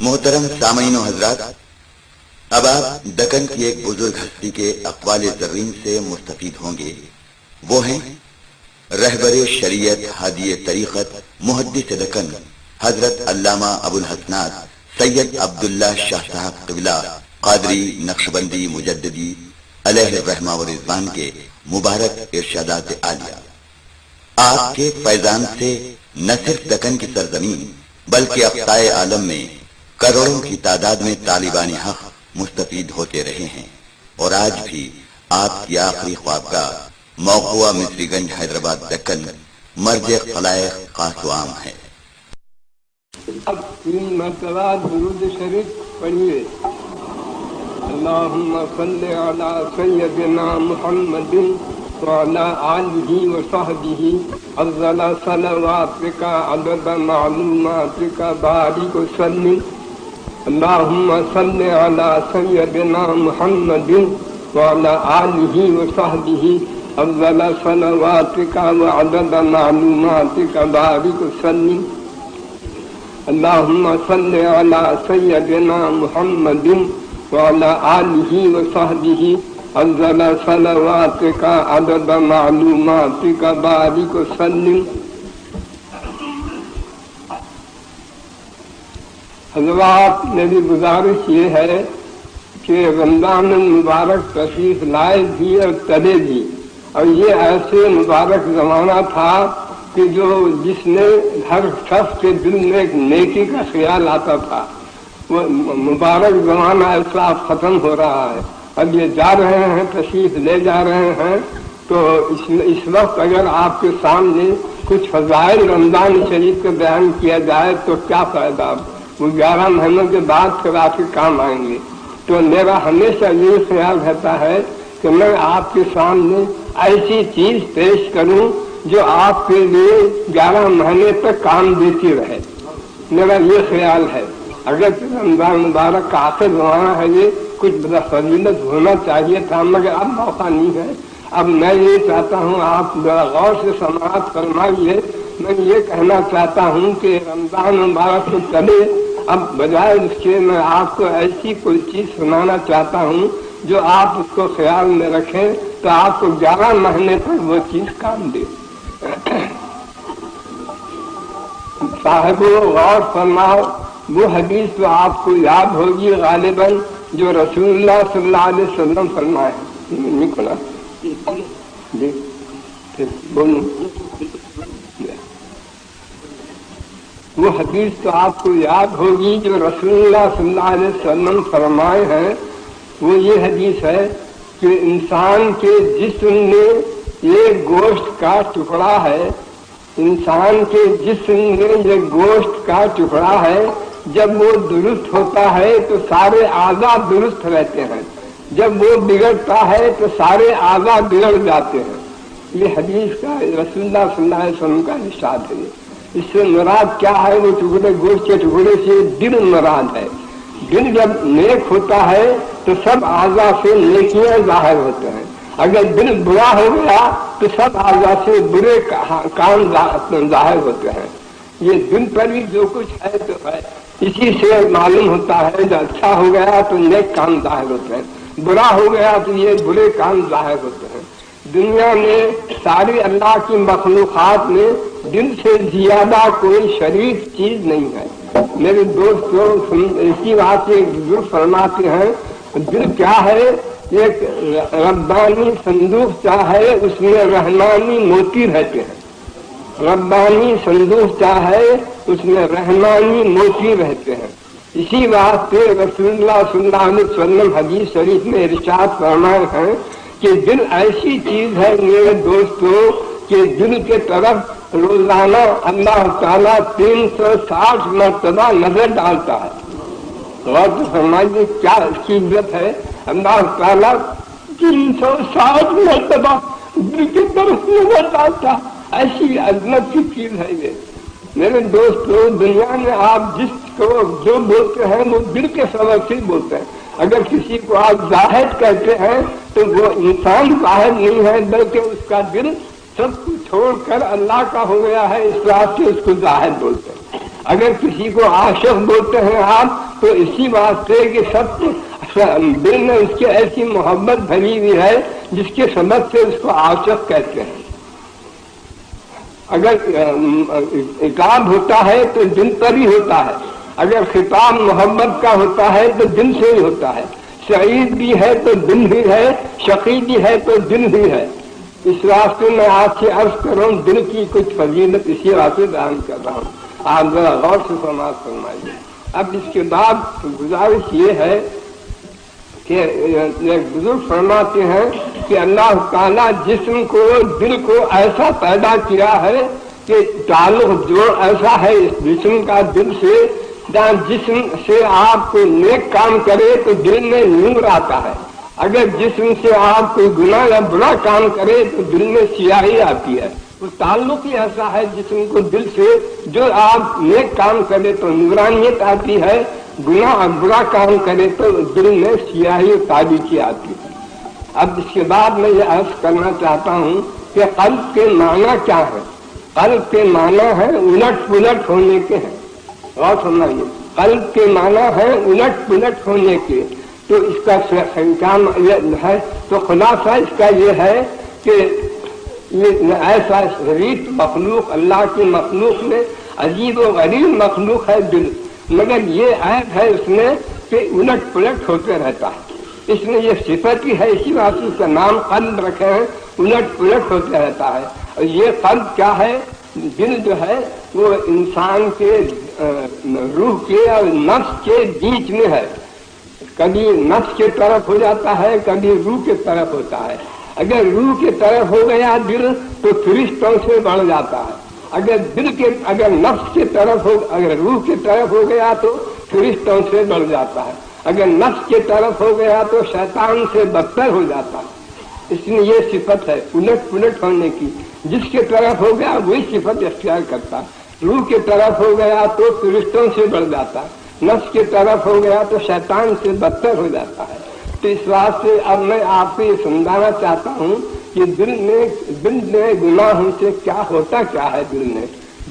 محترم سامعین و حضرات، اب آپ دکن کی ایک بزرگ ہستی کے اقوال زرین سے مستفید ہوں گے۔ وہ ہیں رہبر شریعت، ہادی طریقت، محدث دکن حضرت علامہ ابو الحسنات سید عبداللہ شاہ صاحب قبلہ قادری نقشبندی مجددی علیہ الرحمہ و رضوان کے مبارک ارشادات عالیہ۔ آپ کے فیضان سے نہ صرف دکن کی سرزمین بلکہ اقصائے عالم میں کروڑوں کی تعداد میں طالبان حق مستفید ہوتے رہے ہیں، اور آج بھی آپ کی آخری خوابگاہ موقع مصری گنج حیدرآباد دکن مرج خلائق قاسوام ہے۔ اب 3 مرتبہ درود شریف پڑھیے۔ اللہم صلی علی سیدنا محمد وعلی آلہ وصحبہ افضل صلواتک عدد معلوماتک بارک وسلم۔ اللہم صلی علی سیدنا محمد وعلی آلہ وصحبہ افضل صلواتک وعدد معلوماتک بارک وسلم۔ اللہم صلی علی سیدنا محمد وعلی آلہ وصحبہ افضل صلواتک عدد معلوماتک بارک وسلم۔ حضرات، میری گزارش یہ ہے کہ رمضان المبارک تشریف لائے بھی اور چلے بھی، اور یہ ایسے مبارک زمانہ تھا کہ جس نے ہر شخص کے دل میں ایک نیکی کا خیال آتا تھا، وہ مبارک زمانہ ایسا ختم ہو رہا ہے۔ اب یہ جا رہے ہیں، تشریف لے جا رہے ہیں، تو اس وقت اگر آپ کے سامنے کچھ فضائل رمضان شریف کا بیان کیا جائے تو کیا فائدہ؟ وہ 11 مہینوں کے بعد پھر آپ کے کام آئیں گے۔ تو میرا ہمیشہ یہ خیال رہتا ہے کہ میں آپ کے سامنے ایسی چیز پیش کروں جو آپ کے لیے 11 مہینے تک کام دیتی رہے۔ میرا یہ خیال ہے۔ اگر رمضان مبارک کا آخر زمانہ ہے، یہ کچھ بڑا فضیلت ہونا چاہیے تھا، مگر اب موقع نہیں ہے۔ اب میں یہ چاہتا ہوں آپ ذرا غور سے سماعت فرمائیے۔ میں یہ کہنا چاہتا ہوں کہ رمضان مبارک تو چلے، اب بجائے اس کے میں آپ کو ایسی کوئی چیز سنانا چاہتا ہوں جو آپ اس کو خیال میں رکھیں تو آپ کو 11 مہینے تک وہ چیز کام دے۔ صاحب غور فرماؤ، وہ حدیث تو آپ کو یاد ہوگی غالباً جو رسول اللہ صلی اللہ علیہ وسلم فرمائے۔ نہیں کھلا جی بولوں؟ وہ حدیث تو آپ کو یاد ہوگی جو رسول اللہ صلی اللہ علیہ وسلم فرمائے ہیں۔ وہ یہ حدیث ہے کہ انسان کے جسم میں ایک گوشت کا ٹکڑا ہے، انسان کے جسم میں یہ گوشت کا ٹکڑا ہے، جب وہ درست ہوتا ہے تو سارے اعضاء درست رہتے ہیں، جب وہ بگڑتا ہے تو سارے اعضاء بگڑ جاتے ہیں۔ یہ حدیث کا رسول اللہ صلی اللہ علیہ وسلم کا ارشاد ہے۔ اس سے مراد کیا ہے؟ وہ ٹکڑے گوشت کے ٹکڑے سے دل مراد ہے۔ دل جب نیک ہوتا ہے تو سب اعضاء سے نیکیاں ظاہر ہوتے ہیں، اگر دل برا ہو گیا تو سب اعضاء سے برے کام ظاہر ہوتے ہیں۔ یہ دل پر بھی جو کچھ ہے تو ہے، اسی سے معلوم ہوتا ہے جو اچھا ہو گیا تو نیک کام ظاہر ہوتے ہیں، برا ہو گیا تو یہ برے کام ظاہر ہوتے ہیں۔ دنیا میں ساری اللہ کی مخلوقات میں دل سے زیادہ کوئی شریف چیز نہیں ہے۔ میرے دوستوں، اسی بات سے بزرگ فرماتے ہیں دل کیا ہے؟ ایک ربانی صندوق چاہے اس میں رحمانی موتی رہتے ہیں، ربانی صندوق چاہے اس میں رحمانی موتی رہتے ہیں۔ اسی بات سے رسول اللہ صلی اللہ علیہ وسلم حدیث شریف میں ارشاد فرمائے ہیں کہ دل ایسی چیز ہے میرے دوستوں کہ دل کے طرف روزانہ اللہ تعالیٰ 360 مرتبہ نظر ڈالتا ہے۔ غور سے فرمائیے کیا قیمت ہے، اللہ تعالیٰ 360 مرتبہ دل کی طرف نظر ڈالتا، ایسی عظمت کی چیز ہے یہ۔ میرے دوستوں، دنیا میں آپ جس کو جو بولتے ہیں وہ دل کے سبب سے بولتے ہیں۔ اگر کسی کو آپ زاہد کہتے ہیں تو وہ انسان زاہد نہیں ہے، بلکہ اس کا دل سب کو چھوڑ کر اللہ کا ہو گیا ہے، اس واسطے اس کو زاہد بولتے ہیں۔ اگر کسی کو عاشق بولتے ہیں آپ تو اسی واسطے کہ سب دل میں اس کی ایسی محبت بھری ہوئی ہے جس کے سبب سے اس کو عاشق کہتے ہیں۔ اگر عقاب ہوتا ہے تو دل پر ہی ہوتا ہے، اگر خطاب محبت کا ہوتا ہے تو دل سے ہی ہوتا ہے۔ سعید بھی ہے تو دل ہی ہے، شقی بھی ہے تو دل ہی ہے۔ اس واسطے میں آپ سے عرض کروں دل کی کچھ فضیلت اسی واسطے بیان کر رہا ہوں، آپ ذرا غور سے سماعت فرمائیے۔ اب اس کے بعد گزارش یہ ہے کہ ایک بزرگ فرماتے ہیں کہ اللہ تعالیٰ جسم کو دل کو ایسا پیدا کیا ہے کہ تعلق جوڑ ایسا ہے اس جسم کا دل سے، جہاں جسم سے آپ کو نیک کام کرے تو دل میں نور آتا ہے، اگر جسم سے آپ کوئی گناہ یا برا کام کرے تو دل میں سیاہی آتی ہے۔ وہ تعلق ہی ایسا ہے جسم کو دل سے، جو آپ نیک کام کرے تو نورانیت آتی ہے، گناہ اور برا کام کرے تو دل میں سیاہی و تاریکی آتی ہے۔ اب اس کے بعد میں یہ عرض کرنا چاہتا ہوں کہ قلب کے معنی کیا ہے۔ قلب کے معنی ہے الٹ پلٹ ہونے کے ہیں، غور فرمائیے، قلب کے معنی ہے الٹ پلٹ ہونے کے۔ تو اس کا کام ہے، تو خلاصہ اس کا یہ ہے کہ یہ ایسا شریف مخلوق، اللہ کی مخلوق میں عجیب و غریب مخلوق ہے دل، مگر یہ عیب ہے اس میں کہ الٹ پلٹ ہوتے رہتا ہے، اس میں یہ صفت ہی ہے، اسی واسطے اس کا نام قلب رکھے ہیں، الٹ پلٹ ہوتے رہتا ہے۔ اور یہ قلب کیا ہے؟ دل جو ہے وہ انسان کے روح کے اور نفس کے بیچ میں ہے، کبھی نفس کے طرف ہو جاتا ہے، کبھی روح کے طرف ہوتا ہے۔ اگر روح کے طرف ہو گیا دل تو فرشتوں سے بڑھ جاتا ہے، اگر نفس کے طرف ہو، اگر روح کے طرف ہو گیا تو فرشتوں سے بڑھ جاتا ہے، اگر نفس کے طرف ہو گیا تو شیطان سے بدتر ہو جاتا ہے۔ اس میں یہ صفت ہے الٹ پلٹ ہونے کی، جس کے طرف ہو گیا وہی صفت اختیار کرتا ہے۔ روح کے طرف ہو گیا تو فرشتوں سے بڑھ جاتا ہے، نفس کی طرف ہو گیا تو شیطان سے بدتر ہو جاتا ہے۔ تو اس واسطے اب میں آپ کو یہ سمجھانا چاہتا ہوں کہ دل میں گناہوں سے کیا ہوتا کیا ہے۔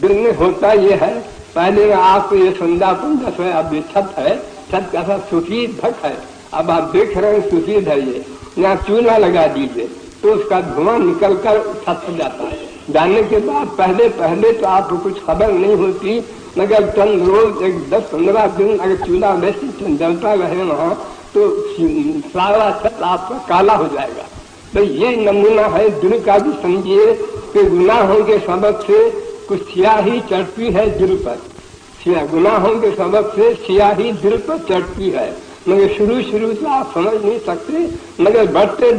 دل میں ہوتا یہ ہے، پہلے میں آپ کو یہ سمجھاتا ہوں، جیسے اب یہ چھت ہے، چھت کا سا سفید ڈھک ہے، اب آپ دیکھ رہے ہیں سفید ہے، یہ یہاں چولہا لگا دیجیے تو اس کا دھواں نکل کر چھت پر جاتا ہے، جانے کے بعد پہلے تو آپ کو کچھ خبر نہیں ہوتی، مگر چند روز 10-15 دن اگر چولہا ویسے جلتا رہے وہاں تو سارا چھت آپ کا کالا ہو جائے گا۔ تو یہ نمونہ ہے دل کا بھی، سمجھیے کہ گناہوں کے سبب سے کچھ سیاہی چڑھتی ہے دل پر، گناہوں کے سبب سے سیاہی دل پر چڑھتی ہے، مگر شروع سے آپ سمجھ نہیں سکتے، مگر بڑھتے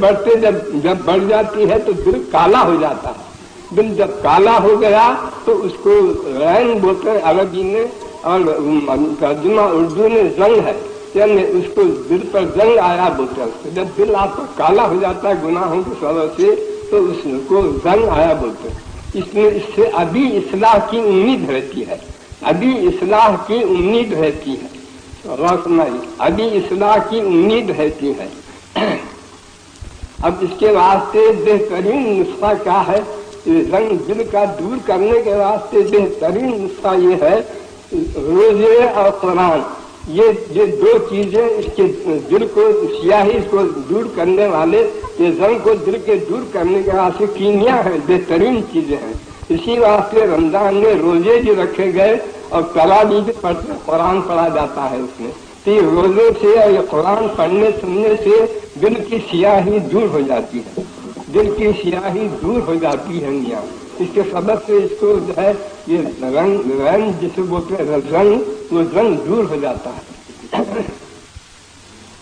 جب بڑھ جاتی ہے تو دل کالا ہو جاتا ہے۔ دل جب کالا ہو گیا تو اس کو رین بولتے ہیں عربی میں، اور ترجمہ اردو میں زنگ ہے، یعنی اس کو دل پر زنگ آیا بولتے ہیں۔ جب دل آپ کا کالا ہو جاتا ہے گناہوں کے سبب سے تو اس کو زنگ آیا بولتے ہیں۔ اس سے ابھی اصلاح کی امید رہتی ہے، ابھی اصلاح کی امید رہتی ہے، ابھی اصلاح کی امید رہتی ہے۔ اب اس کے واسطے بہترین نسخہ کیا ہے؟ رنگ دل کا دور کرنے کے واسطے بہترین نسخہ یہ ہے روزے اور قرآن، یہ دو چیزیں اس کے دل کو سیاہی کو دور کرنے والے، یہ رنگ کو دل کے دور کرنے کے واسطے کیمیا ہیں، بہترین چیزیں ہیں۔ اسی واسطے رمضان میں روزے بھی رکھے گئے اور تراویح بھی پڑھتے، قرآن پڑھا جاتا ہے اس میں۔ تو یہ روزے سے اور یہ قرآن پڑھنے سننے سے دل کی سیاہی دور ہو جاتی ہے، دل کی سیاہی دور ہو جاتی ہے میاں۔ اس کے سبب سے اس کو جو ہے یہ رنگ جسے بولتے ہیں رنگ، وہ رنگ دور ہو جاتا ہے۔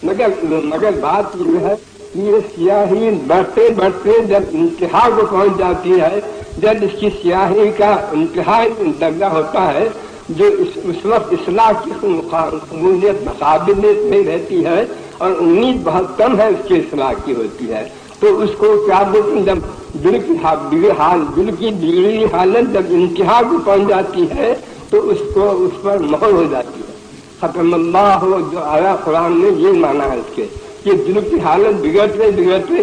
مگر بات یہ ہے کہ یہ سیاہی بڑھتے جب انتہا کو پہنچ جاتی ہے، جب اس کی سیاہی کا انتہائی درجہ ہوتا ہے، جو اس وقت اصلاح کی قبولیت قابلیت نہیں رہتی ہے اور امید بہت کم ہے اس کی اصلاح کی ہوتی ہے، تو اس کو کیا بولتے ہیں، جب دل کی بگڑی حالت جب انتہا کو پہنچ جاتی ہے تو اس پر مہر ہو جاتی ہے۔ ختم اللہ ہو جو آیا قرآن میں یہ مانا ہے اس کے، کہ دل کی حالت بگڑتے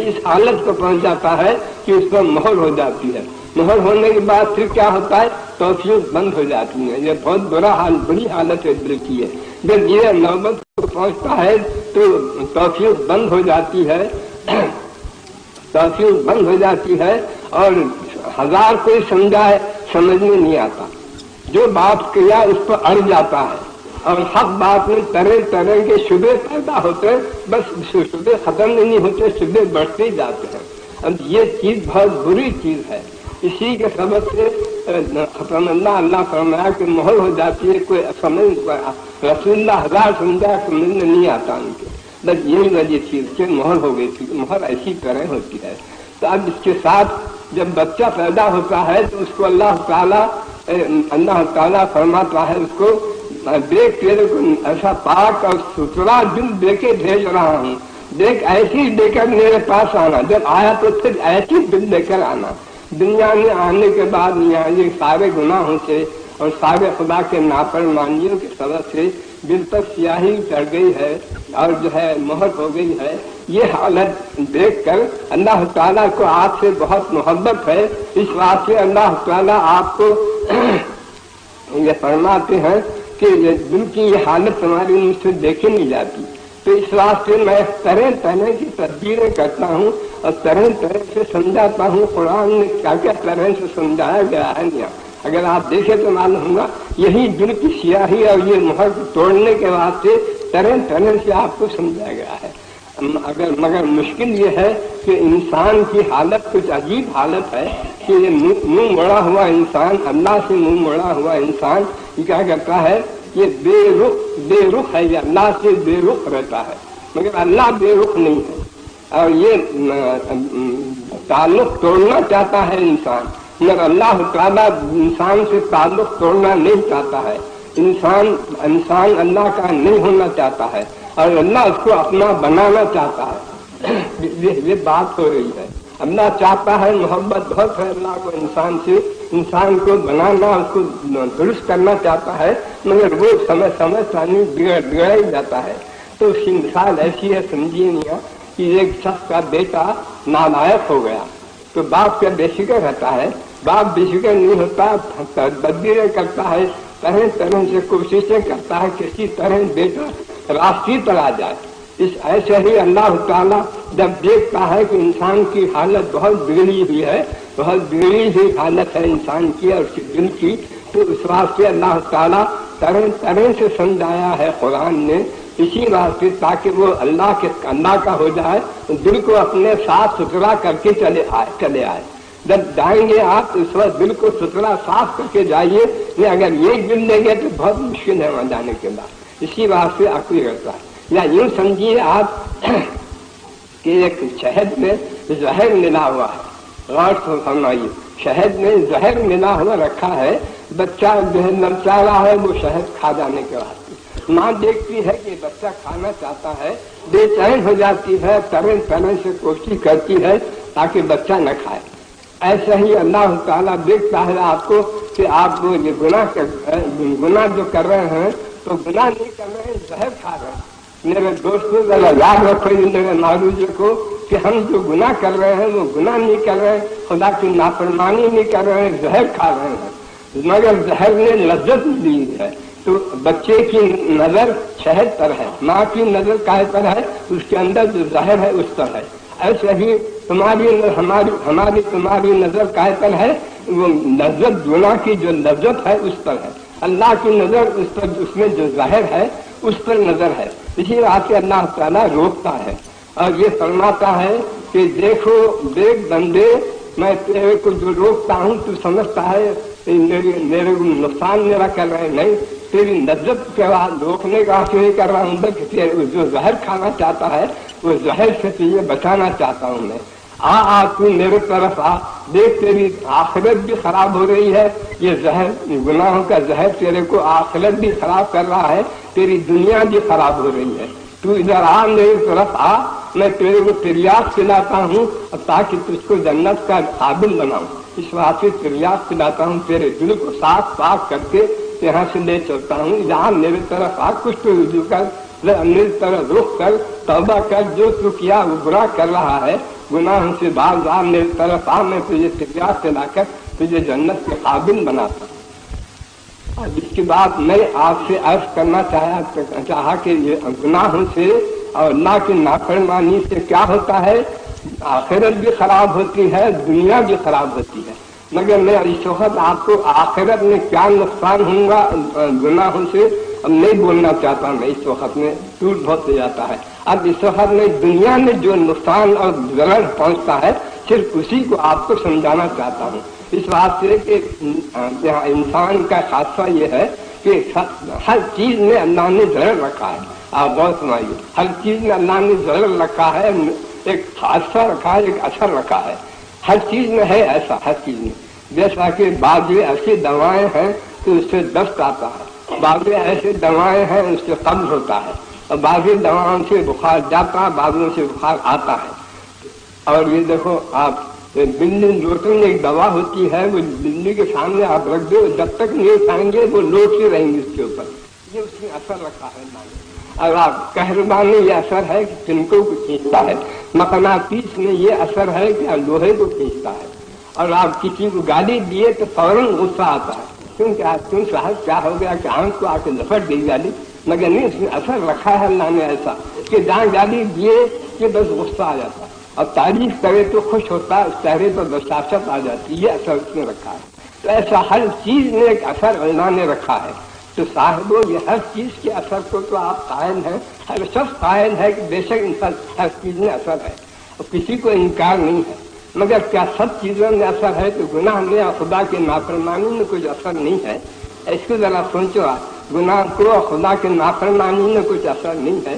اس حالت کو پہنچ جاتا ہے کہ اس پر مہر ہو جاتی ہے۔ مہر ہونے کے بعد پھر کیا ہوتا ہے؟ توفیق بند ہو جاتی ہے۔ یہ بہت بڑی حالت ہے دل کی ہے، جب یہ نوبت کو پہنچتا ہے تو توفیق بند ہو جاتی ہے، توفیق بند ہو جاتی ہے اور ہزار کوئی سمجھائے سمجھ میں نہیں آتا، جو بات کیا اس پر اڑ جاتا ہے اور حق بات میں طرح طرح کے شبے پیدا ہوتے ہیں، بس شبے ختم نہیں ہوتے، شبے بڑھتے جاتے ہیں۔ اب یہ چیز بہت بری چیز ہے، اسی کے سبب سے اللہ فرمایا کہ مہر ہو جاتی ہے، کوئی سمجھ رسول اللہ ہزار سمجھا سمجھ میں نہیں آتا ان کے، بس یہی وجہ چیز کہ مہر ہو گئی تھی، مہر ایسی طرح ہوتی ہے۔ تو اب اس کے ساتھ جب بچہ پیدا ہوتا ہے تو اس کو اللہ تعالیٰ فرماتا ہے اس کو دیکھ تیرے کو ایسا پاک اور ستھرا دل دے کے بھیج رہا ہوں، دیکھ ایسی دے کر میرے پاس آنا، جب آیا تو پھر ایسی دل لے کر آنا۔ دنیا میں آنے کے بعد یہ سارے گناہوں سے اور سارے خدا کے نافرمانیوں کے سبب سے دل پر سیاہی چڑھ گئی ہے اور جو ہے مہر ہو گئی ہے۔ یہ حالت دیکھ کر اللہ تعالیٰ کو آپ سے بہت محبت ہے، اس واسطے اللہ تعالیٰ آپ کو یہ فرماتے ہیں کہ دل کی یہ حالت تمہاری مجھ سے دیکھی نہیں جاتی، تو اس واسطے میں طرح طرح کی تدبیریں کرتا ہوں اور طرح طرح سے سمجھاتا ہوں۔ قرآن میں کیا کیا طرح سے سمجھایا گیا ہے یہاں اگر آپ دیکھیں تو معلوم ہوگا، یہی دل کی سیاہی اور یہ مہر توڑنے کے واسطے طرح طرح سے آپ کو سمجھایا گیا ہے۔ مگر مشکل یہ ہے کہ انسان کی حالت کچھ عجیب حالت ہے کہ یہ منہ موڑا ہوا انسان، اللہ سے منہ موڑا ہوا انسان یہ کیا کرتا ہے، یہ بے رخ ہے، یہ اللہ سے بے رخ رہتا ہے، مگر اللہ بے رخ نہیں ہے اور یہ تعلق توڑنا چاہتا ہے انسان، مگر اللہ تعالیٰ انسان سے تعلق توڑنا نہیں چاہتا ہے۔ انسان اللہ کا نہیں ہونا چاہتا ہے اور اللہ اس کو اپنا بنانا چاہتا ہے۔ یہ بات ہو رہی ہے، اللہ چاہتا ہے، محبت بہت ہے اللہ کو انسان سے، انسان کو بنانا، اس کو درست کرنا چاہتا ہے، مگر وہ سمجھتا نہیں، بگڑ ہی جاتا ہے۔ تو اس کی مثال ایسی ہے، سمجھیے نہیں کہ ایک شخص کا بیٹا نالائق ہو گیا تو باپ کا بے فکر رہتا ہے، باپ بے فکر نہیں ہوتا، تدبیریں کرتا ہے، طرح طرح سے کوششیں کرتا ہے کسی طرح بیٹا راستے پر آ جائے۔ ایسے ہی اللہ تعالیٰ جب دیکھتا ہے کہ انسان کی حالت بہت بگڑی ہوئی ہے، بہت بگڑی ہوئی حالت ہے انسان کی اور اس کے دل کی، تو اس واسطے اللہ تعالیٰ طرح طرح سے سمجھایا ہے قرآن نے، اسی واسطے تاکہ وہ اللہ کا ہو جائے، دل کو اپنے صاف ستھرا کر کے چلے آئے۔ جب جائیں گے آپ اس وقت دل کو ستھرا صاف کر کے جائیے، یہ اگر ایک دل لے گئے تو بہت مشکل ہے وہاں جانے کے بعد، اسی واسطے عقل کرتا ہے۔ یا یوں سمجھیے آپ کہ ایک شہد میں زہر ملا ہوا ہے، غور سے فرمائیے، شہد میں زہر ملا ہوا رکھا ہے، بچہ جو ہے للچا رہا ہے وہ شہد کھا جانے کے واسطے، ماں دیکھتی ہے کہ بچہ کھانا چاہتا ہے، بے چین ہو جاتی ہے، طرح طرح سے کوشش کرتی ہے تاکہ بچہ نہ کھائے۔ ایسا ہی اللہ تعالیٰ دیکھتا ہے آپ کو کہ آپ یہ گناہ جو کر رہے ہیں تو گناہ نہیں کر رہے ہیں، زہر کھا رہے ہیں۔ میرے دوستوں ذرا یاد رکھو میرے معروض کو کہ ہم جو گناہ کر رہے ہیں وہ گناہ نہیں کر رہے ہیں، خدا کی نافرمانی نہیں کر رہے ہیں، زہر کھا رہے ہیں، مگر زہر نے لذت دی ہے۔ تو بچے کی نظر شہد پر ہے، ماں کی نظر کائے پر ہے، اس کے اندر جو زہر ہے اس پر ہے۔ ایسے ہی تمہاری نظر کائے پر ہے، وہ لذت گناہ کی جو لذت ہے اس پر ہے، اللہ کی نظر اس پر، اس میں جو ظاہر ہے اس پر نظر ہے۔ اسی بات سے اللہ تعالیٰ روکتا ہے اور یہ فرماتا ہے کہ دیکھو دیکھ بندے، میں تیرے کو جو روکتا ہوں تو سمجھتا ہے میرے نقصان میرا کر رہے، نہیں، تیری لذت کے بعد روکنے کا کیوں کر رہا ہوں، بلکہ جو زہر کھانا چاہتا ہے وہ زہر سے تجھے بچانا چاہتا ہوں میں۔ آ تو میرے طرف آ، دیکھ تیری آخرت بھی خراب ہو رہی ہے، یہ زہر گناہوں کا زہر تیرے کو آخرت بھی خراب کر رہا ہے، تیری دنیا بھی خراب ہو رہی ہے، تو ادھر آ، میری طرف آ، میں تیرے کو تریاق کھلاتا ہوں تاکہ تجھ کو جنت کا قابل بناؤں۔ اس واسطے تریاق کھلاتا ہوں، تیرے دل کو صاف پاک کر کے یہاں سے لے چلتا ہوں، جہاں میرے طرف آ، کچھ تو رجوع کر، میری طرف رخ کر، توبہ کر، جو تو کیا وہ برا کر رہا ہے، گناہوں سے باز آ، میری طرف آ، میں تجھے تریاق کھلا کر تجھے جنت کے قابل بناتا ہوں۔ اب اس کے بعد میں آپ سے عرض کرنا چاہا کہ یہ گناہوں سے اور اللہ کی نافرمانی سے کیا ہوتا ہے، آخرت بھی خراب ہوتی ہے، دنیا بھی خراب ہوتی ہے۔ مگر میں اس وقت آپ کو آخرت میں کیا نقصان ہوگا گناہوں سے اب نہیں بولنا چاہتا ہوں، میں اس وقت میں ٹوٹ بہت ہو جاتا ہے۔ اب اس وقت میں دنیا میں جو نقصان اور ضرر پہنچتا ہے صرف اسی کو آپ کو سمجھانا چاہتا ہوں۔ اس بات سے کہ انسان کا خاصہ یہ ہے کہ ہر چیز میں اللہ نے ضرر رکھا ہے۔ آپ غور سمائیے، ہر چیز میں اللہ نے ضرر رکھا ہے، ایک خاصہ رکھا ہے، ایک اثر رکھا ہے، ہر چیز میں ہے ایسا، ہر چیز میں۔ جیسا کہ بعض ایسی دوائیں ہیں تو اس سے دست آتا ہے، بعض ایسی دوائیں ہیں اس سے قبض ہوتا ہے، اور بعض دواؤں سے بخار جاتا ہے، بعضوں سے بخار آتا ہے۔ اور یہ دیکھو آپ بلی لوٹوں میں ایک دوا ہوتی ہے، وہ بلی کے سامنے آپ رکھ دو، جب تک نہیں کھائیں گے وہ لوٹتے رہیں گے اس کے اوپر، یہ اس میں اثر رکھا ہے اللہ نے۔ اور آپ کہربان میں یہ اثر ہے کہ تنکوں کو کھینچتا ہے، مقناطیس میں یہ اثر ہے کہ لوہے کو کھینچتا ہے۔ اور آپ کسی کو گالی دیے تو فوراً غصہ آتا ہے، کیونکہ آپ تم صاحب کیا ہو گیا کہ آنکھ کو آ کے لپٹ گئی گالی، مگر نہیں اس میں اثر رکھا ہے اللہ نے ایسا کہ جہاں گالی دیے کہ بس غصہ آ جاتا ہے، اور تعریف کرے تو خوش ہوتا ہے، اس چہرے پر بشاشت آ جاتی ہے، یہ اثر اس نے رکھا ہے۔ تو ایسا ہر چیز میں ایک اثر اللہ نے رکھا ہے۔ تو صاحبوں یہ ہر چیز کے اثر کو تو آپ قائل ہیں، ہر شخص قائل ہے کہ بے شک انسان ہر چیز میں اثر ہے، اور کسی کو انکار نہیں ہے۔ مگر کیا سب چیزوں میں اثر ہے؟ تو گناہ میں اور خدا کے نافرمانی میں کچھ اثر نہیں ہے؟ اس کو ذرا سوچو آپ، گناہ کو اور خدا کے نافرمانی میں کچھ اثر نہیں ہے؟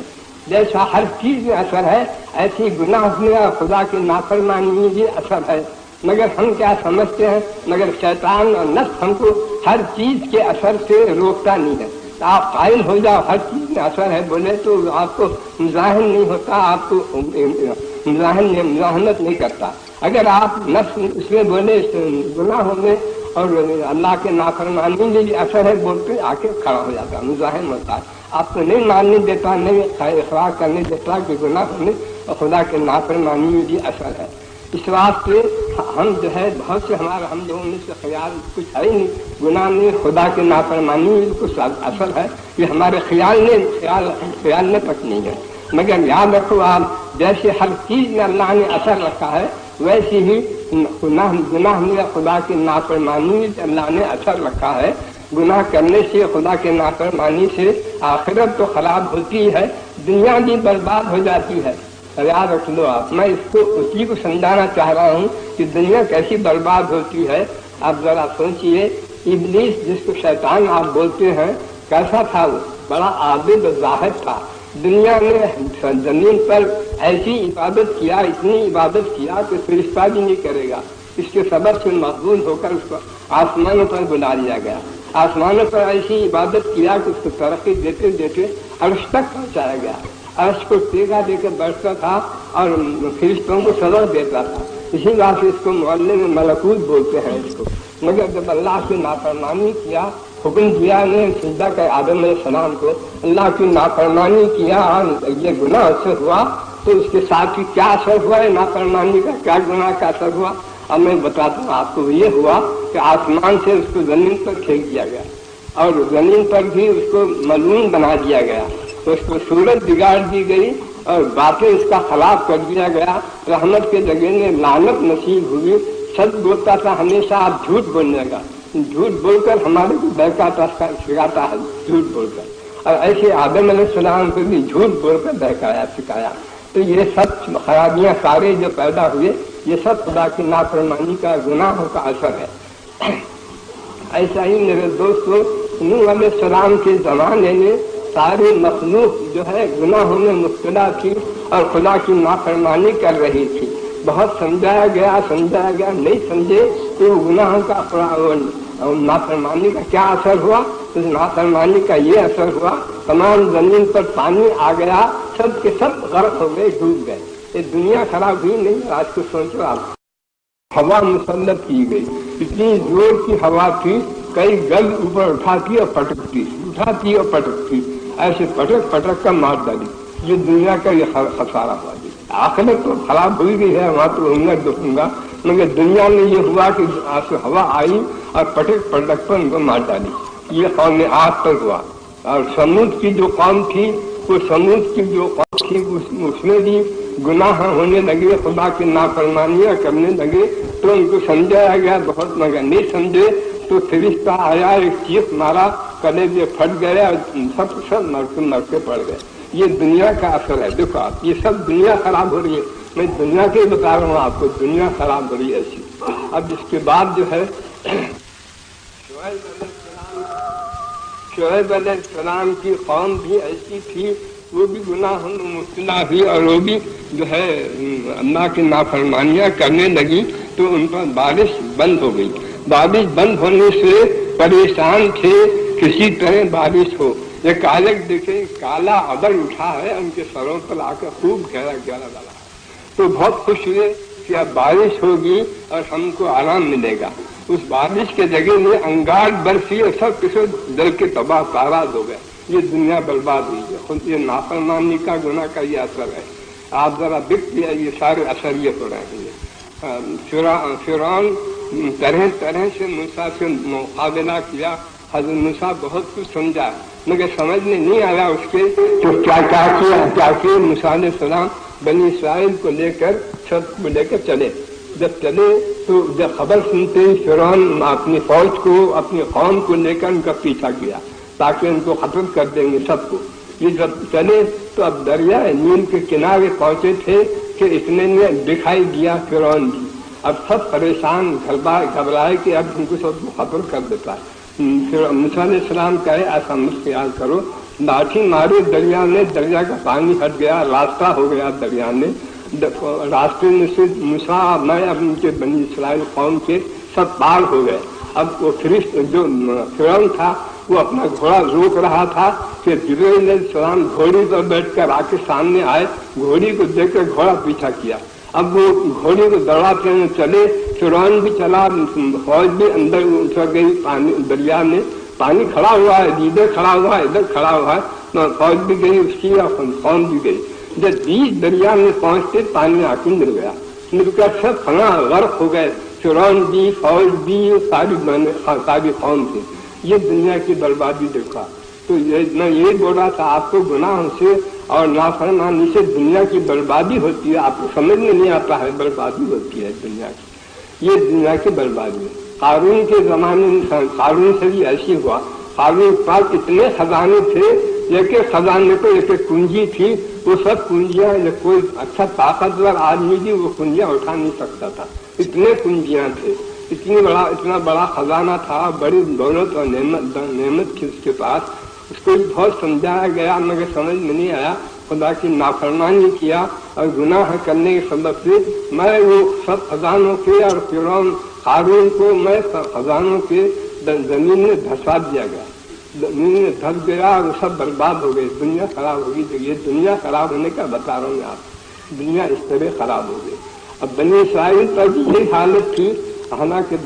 جیسا ہر چیز میں اثر ہے، ایسی گناہ میں اور خدا کی نافرمانی میں بھی اثر ہے۔ مگر ہم کیا سمجھتے ہیں، مگر شیطان اور نفس ہم کو ہر چیز کے اثر سے روکتا نہیں ہے۔ آپ قائل ہو جاؤ ہر چیز میں اثر ہے بولے تو آپ کو مزاحم نہیں ہوتا، آپ کو مزاحمت نہیں کرتا۔ اگر آپ نفس اس میں بولے گناہوں میں اور اللہ کے نافرمانی میں بھی اثر ہے بولتے آ کے کھڑا ہو جاتا، مزاحم ہوتا ہے، آپ کو نہیں ماننے دیتا، نہیں اخراج کرنے دیتا کہ گناہ میں اور خدا کے نافرمانی میں بھی اثر ہے۔ اس واسطے ہم جو ہے بہت سے ہم لوگوں میں سے خیال کچھ ہے ہی نہیں، گناہ میں خدا کے نافرمانی میں کچھ اثر ہے، یہ ہمارے خیال میں تک نہیں ہے۔ مگر یاد رکھو آپ، جیسے ہر چیز میں اللہ نے اثر رکھا ہے ویسے ہی گناہ میں خدا کی نافرمانی میں اللہ نے اثر رکھا ہے۔ گناہ کرنے سے خدا کے نافرمانی سے آخرت تو خراب ہوتی ہے، دنیا بھی برباد ہو جاتی ہے۔ یاد رکھ لو آپ، میں اس کو اسی کو سمجھانا چاہ رہا ہوں کہ دنیا کیسی برباد ہوتی ہے۔ آپ ذرا سوچئے، ابلیس جس کو شیطان آپ بولتے ہیں کیسا تھا؟ وہ بڑا عابد و زاہد تھا، دنیا میں زمین پر ایسی عبادت کیا، اتنی عبادت کیا کہ فرشتہ بھی نہیں کرے گا۔ اس کے سبب سے مقبول ہو کر اس کو آسمانوں پر بلا لیا گیا، آسمانوں پر ایسی عبادت کیا کہ اس کو ترقی دیتے دیتے عرش تک پہنچایا گیا، عرش کو ٹیکا دے کے بیٹھتا تھا اور فرشتوں کو سبق دیتا تھا۔ اسی بات سے اس کو معلم ملکوت بولتے ہیں اس کو۔ مگر جب اللہ کی نافرمانی کیا، حکم دیا نے سجدہ کا آدم علیہ السلام کو، اللہ کی نافرمانی کیا اور یہ گناہ اس سے ہوا، تو اس کے ساتھ ہی کیا اثر ہوا ہے نافرمانی کا، کیا گناہ کا اثر ہوا؟ اب میں بتاتا ہوں آپ کو۔ یہ ہوا کہ آسمان سے اس کو زمین پر پھینک دیا گیا، اور زمین پر بھی اس کو ملعون بنا دیا گیا، اس کو صورت بگاڑ دی گئی اور باتیں اس کا خلاف کر دیا گیا، رحمت کے جگہ میں لعنت نصیب ہوئی۔ سچ بولتا تھا ہمیشہ، آپ جھوٹ بولنے لگا، جھوٹ بول کر ہمارے کو بہکاتا سکھاتا ہے، جھوٹ بول کر، اور ایسے آدم علیہ السلام کو بھی جھوٹ بول کر بہکایا سکھایا۔ تو یہ سب خرابیاں سارے جو پیدا ہوئے، یہ سب خدا کی نافرمانی کا، گناہوں کا اثر ہے۔ ایسا ہی میرے دوستوں، نوح علیہ السلام کے زمانے میں ساری مخلوق جو ہے گناہوں میں مبتلا تھی اور خدا کی نافرمانی کر رہی تھی۔ بہت سمجھایا گیا، نہیں سمجھے تو گناہوں کا نافرمانی کا کیا اثر ہوا؟ اس نافرمانی کا یہ اثر ہوا، تمام زمین پر پانی آ گیا، سب کے سب غرق ہو گئے، ڈوب گئے۔ یہ دنیا خراب ہوئی نہیں؟ آج کو سوچو آپ، ہوا مسلط کی گئی، اتنی زور کی ہوا تھی، کئی گز اوپر اٹھاتی اور پٹکتی، ایسے پٹک کر مار ڈالی۔ یہ دنیا کا یہ خسارہ ہوا۔ آخرت تو خراب ہوئی گئی ہے، وہاں تو دکھوں گا، مگر دنیا میں یہ ہوا کہ ہوا آئی اور پٹک پر ان کو مار ڈالی۔ یہ قوم عاد پر ہوا، اور سمود کی جو قوم تھی وہ سمود کی جو قوم تھی اس میں بھی گناہ ہونے لگے، خدا کی نافرمانیاں کرنے لگے، تو ان کو سمجھایا گیا بہت، مگر نہیں سمجھے تو فرشتہ آیا، ایک چیخ مارا، کلیجے پھٹ گئے اور سب مر کے پڑ گئے۔ یہ دنیا کا اثر ہے۔ دیکھو آپ، یہ سب دنیا خراب ہو رہی ہے، میں دنیا کے بتا رہا ہوں آپ کو، دنیا خراب ہو رہی ہے ایسی۔ اب اس کے بعد جو ہے شعیب علیہ السلام کی قوم بھی ایسی تھی، وہ بھی گناہ مبتلا ہوئی اور وہ بھی جو ہے اللہ کی نافرمانیاں کرنے لگی، تو ان پر بارش بند ہو گئی۔ بارش بند ہونے سے پریشان تھے، کسی طرح بارش ہو۔ یہ کالک دیکھیں، کالا ابر اٹھا ہے، ان کے سروں پر آ کر خوب گہرا گہرا ڈالا ہے، تو بہت خوش ہوئے کہ اب بارش ہوگی اور ہم کو آرام ملے گا۔ اس بارش کے جگہ میں انگار برسی اور سب کسی دل کے تباہ تارات ہو گئے۔ یہ دنیا برباد ہوئی ہے، خود یہ نافرمانی کا گناہ کا یہ اثر ہے۔ آپ ذرا دیکھ لیا، یہ سارے اثر یہ ہو رہے ہیں۔ فرعون طرح طرح سے موسیٰ سے مقابلہ کیا، حضرت موسیٰ بہت کچھ سمجھا، مگر سمجھ میں نہیں آیا اس کے تو کیا کیا موسیٰ علیہ السلام بنی اسرائیل کو لے کر سب کو لے کر چلے۔ جب چلے تو جب خبر سنتے ہی فرعون اپنی فوج کو، اپنی قوم کو لے کر ان کا پیچھا کیا تاکہ ان کو ختم کر دیں گے سب کو۔ یہ جب چلے تو اب دریا نیل کے کنارے پہنچے تھے کہ اتنے میں دکھائی دیا فرعون بھی۔ اب سب پریشان گھبرائے کہ اب ان کو سب کو ختم کر دیتا ہے۔ پھر موسیٰ علیہ السلام کہے ایسا مت خیال کرو، لاٹھی مارے دریا میں، دریا کا پانی ہٹ گیا، راستہ ہو گیا دریا میں، راستے میں سے موسیٰ میں اب ان کے بنی اسرائیل قوم کے سب پار ہو گئے۔ اب وہ جو فرعون تھا وہ اپنا گھوڑا روک رہا تھا کہ جبرائیل علیہ السلام گھوڑی پر بیٹھ کر آ کے سامنے آئے، گھوڑی کو دیکھ کر گھوڑا پیچھا کیا۔ اب وہ گھوڑی کو دوڑاتے ہوئے چلے، فرعون بھی چلا، فوج بھی اندر اتر گئی پانی دریا میں، پانی کھڑا ہوا ہے، ادھر کھڑا ہوا ہے، ادھر کھڑا ہوا ہے، فوج بھی گئی اس کی اور قوم بھی گئی۔ جب بیچ دریا میں پہنچتے پانی آ کے مل گیا، مل کر سب فنا غرق ہو گئے، فرعون بھی، فوج بھی، ساری قوم تھی۔ یہ دنیا کی بربادی دیکھا۔ تو میں یہ بول رہا تھا آپ کو، گناہوں سے اور نافرمانی سے دنیا کی بربادی ہوتی ہے، آپ کو سمجھ میں نہیں آتا ہے، بربادی ہوتی ہے دنیا کی، یہ دنیا کی بربادی ہے۔ قارون کے زمانے میں قارون سے بھی ایسی ہوا، قارون کے پاس اتنے خزانے تھے، ایک ایک خزانے کو ایک ایک کنجی تھی، وہ سب کنجیاں، کوئی اچھا طاقتور آدمی بھی وہ کنجیاں اٹھا نہیں سکتا تھا، اتنے کنجیاں تھے، اتنا بڑا خزانہ تھا، بڑی دولت اور نعمت تھی اس کے پاس۔ اس کو بہت سمجھایا گیا مگر سمجھ میں نہیں آیا، خدا کی نافرمانی کیا اور گناہ کرنے کے سبب سے میں وہ سب خزانوں کے اور فرعون قارون کو میں خزانوں کے زمین میں دھسا دیا گیا، زمین میں دھس گیا اور وہ سب برباد ہو گئی، دنیا خراب ہو گئی۔ یہ دنیا خراب ہونے کا بتا رہا ہوں میں آپ، دنیا اس طرح خراب ہو گئی۔ اب بنی اسرائیل پر بھی یہی حالت تھی، حالانکہ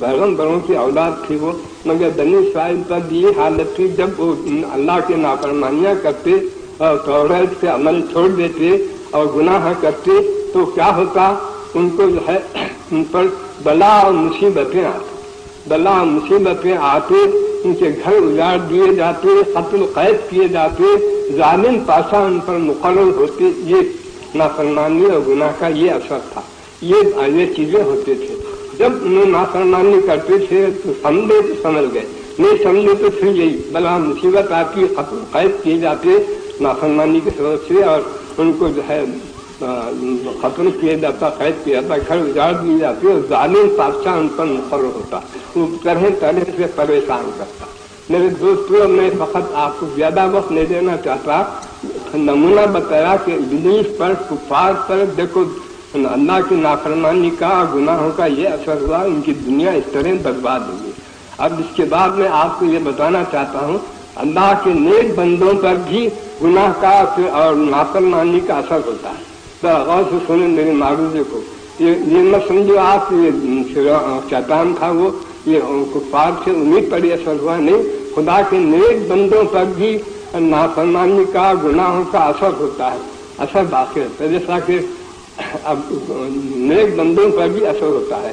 پیغمبروں کی اولاد تھی وہ، مگر بنی اسرائیل پر بھی یہ حالت تھی، جب وہ اللہ کے نافرمانیاں کرتے اور توریت سے عمل چھوڑ دیتے اور گناہ کرتے تو کیا ہوتا، ان کو جو ہے ان پر بلا اور مصیبتیں آتی، بلا اور مصیبتیں آتے، ان کے گھر اجاڑ دیے جاتے، قتل قید کیے جاتے، ظالم پاشا ان پر مقرر ہوتے۔ یہ نافرمانی اور گناہ کا یہ اثر تھا، یہ چیزیں ہوتے تھے۔ جب انہوں نافرمانی کرتے تھے تو سمجھے تو سمجھ گئے، نہیں سمجھے تو پھر یہی بلا مصیبت آتی، قتل قید کیے جاتے نافرمانی کے سبب سے، اور ان کو جو ہے ختم کیا جاتا، قید کیا جاتا، گھر اجاڑ دیے جاتے، اور ظالم بادشاہ ان پر مقرر ہوتا، وہ طرح طرح سے پریشان کرتا۔ میرے دوستوں، میں فقط آپ کو زیادہ وقت نہیں دینا چاہتا، نمونہ بتایا کہ ابلیس پر، کفار پر دیکھو اللہ کی نافرمانی کا، گناہوں کا یہ اثر ہوا، ان کی دنیا اس طرح برباد ہوئی۔ اب اس کے بعد میں آپ کو یہ بتانا چاہتا ہوں، اللہ کے نیک بندوں پر بھی گناہ کا اور نافرمانی کا اثر ہوتا ہے۔ ذرا غور سے سنیں میرے معروضے کو، یہ مت سمجھو آپ یہ شیطان تھا، وہ یہ کفار سے انہیں پر یہ اثر ہوا، نہیں، خدا کے نیک بندوں پر بھی نافرمانی کا، گناہوں کا اثر ہوتا ہے، اثر باقی ہے، جیسا کہ اب نیک بندوں پر بھی اثر ہوتا ہے۔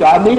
40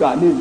40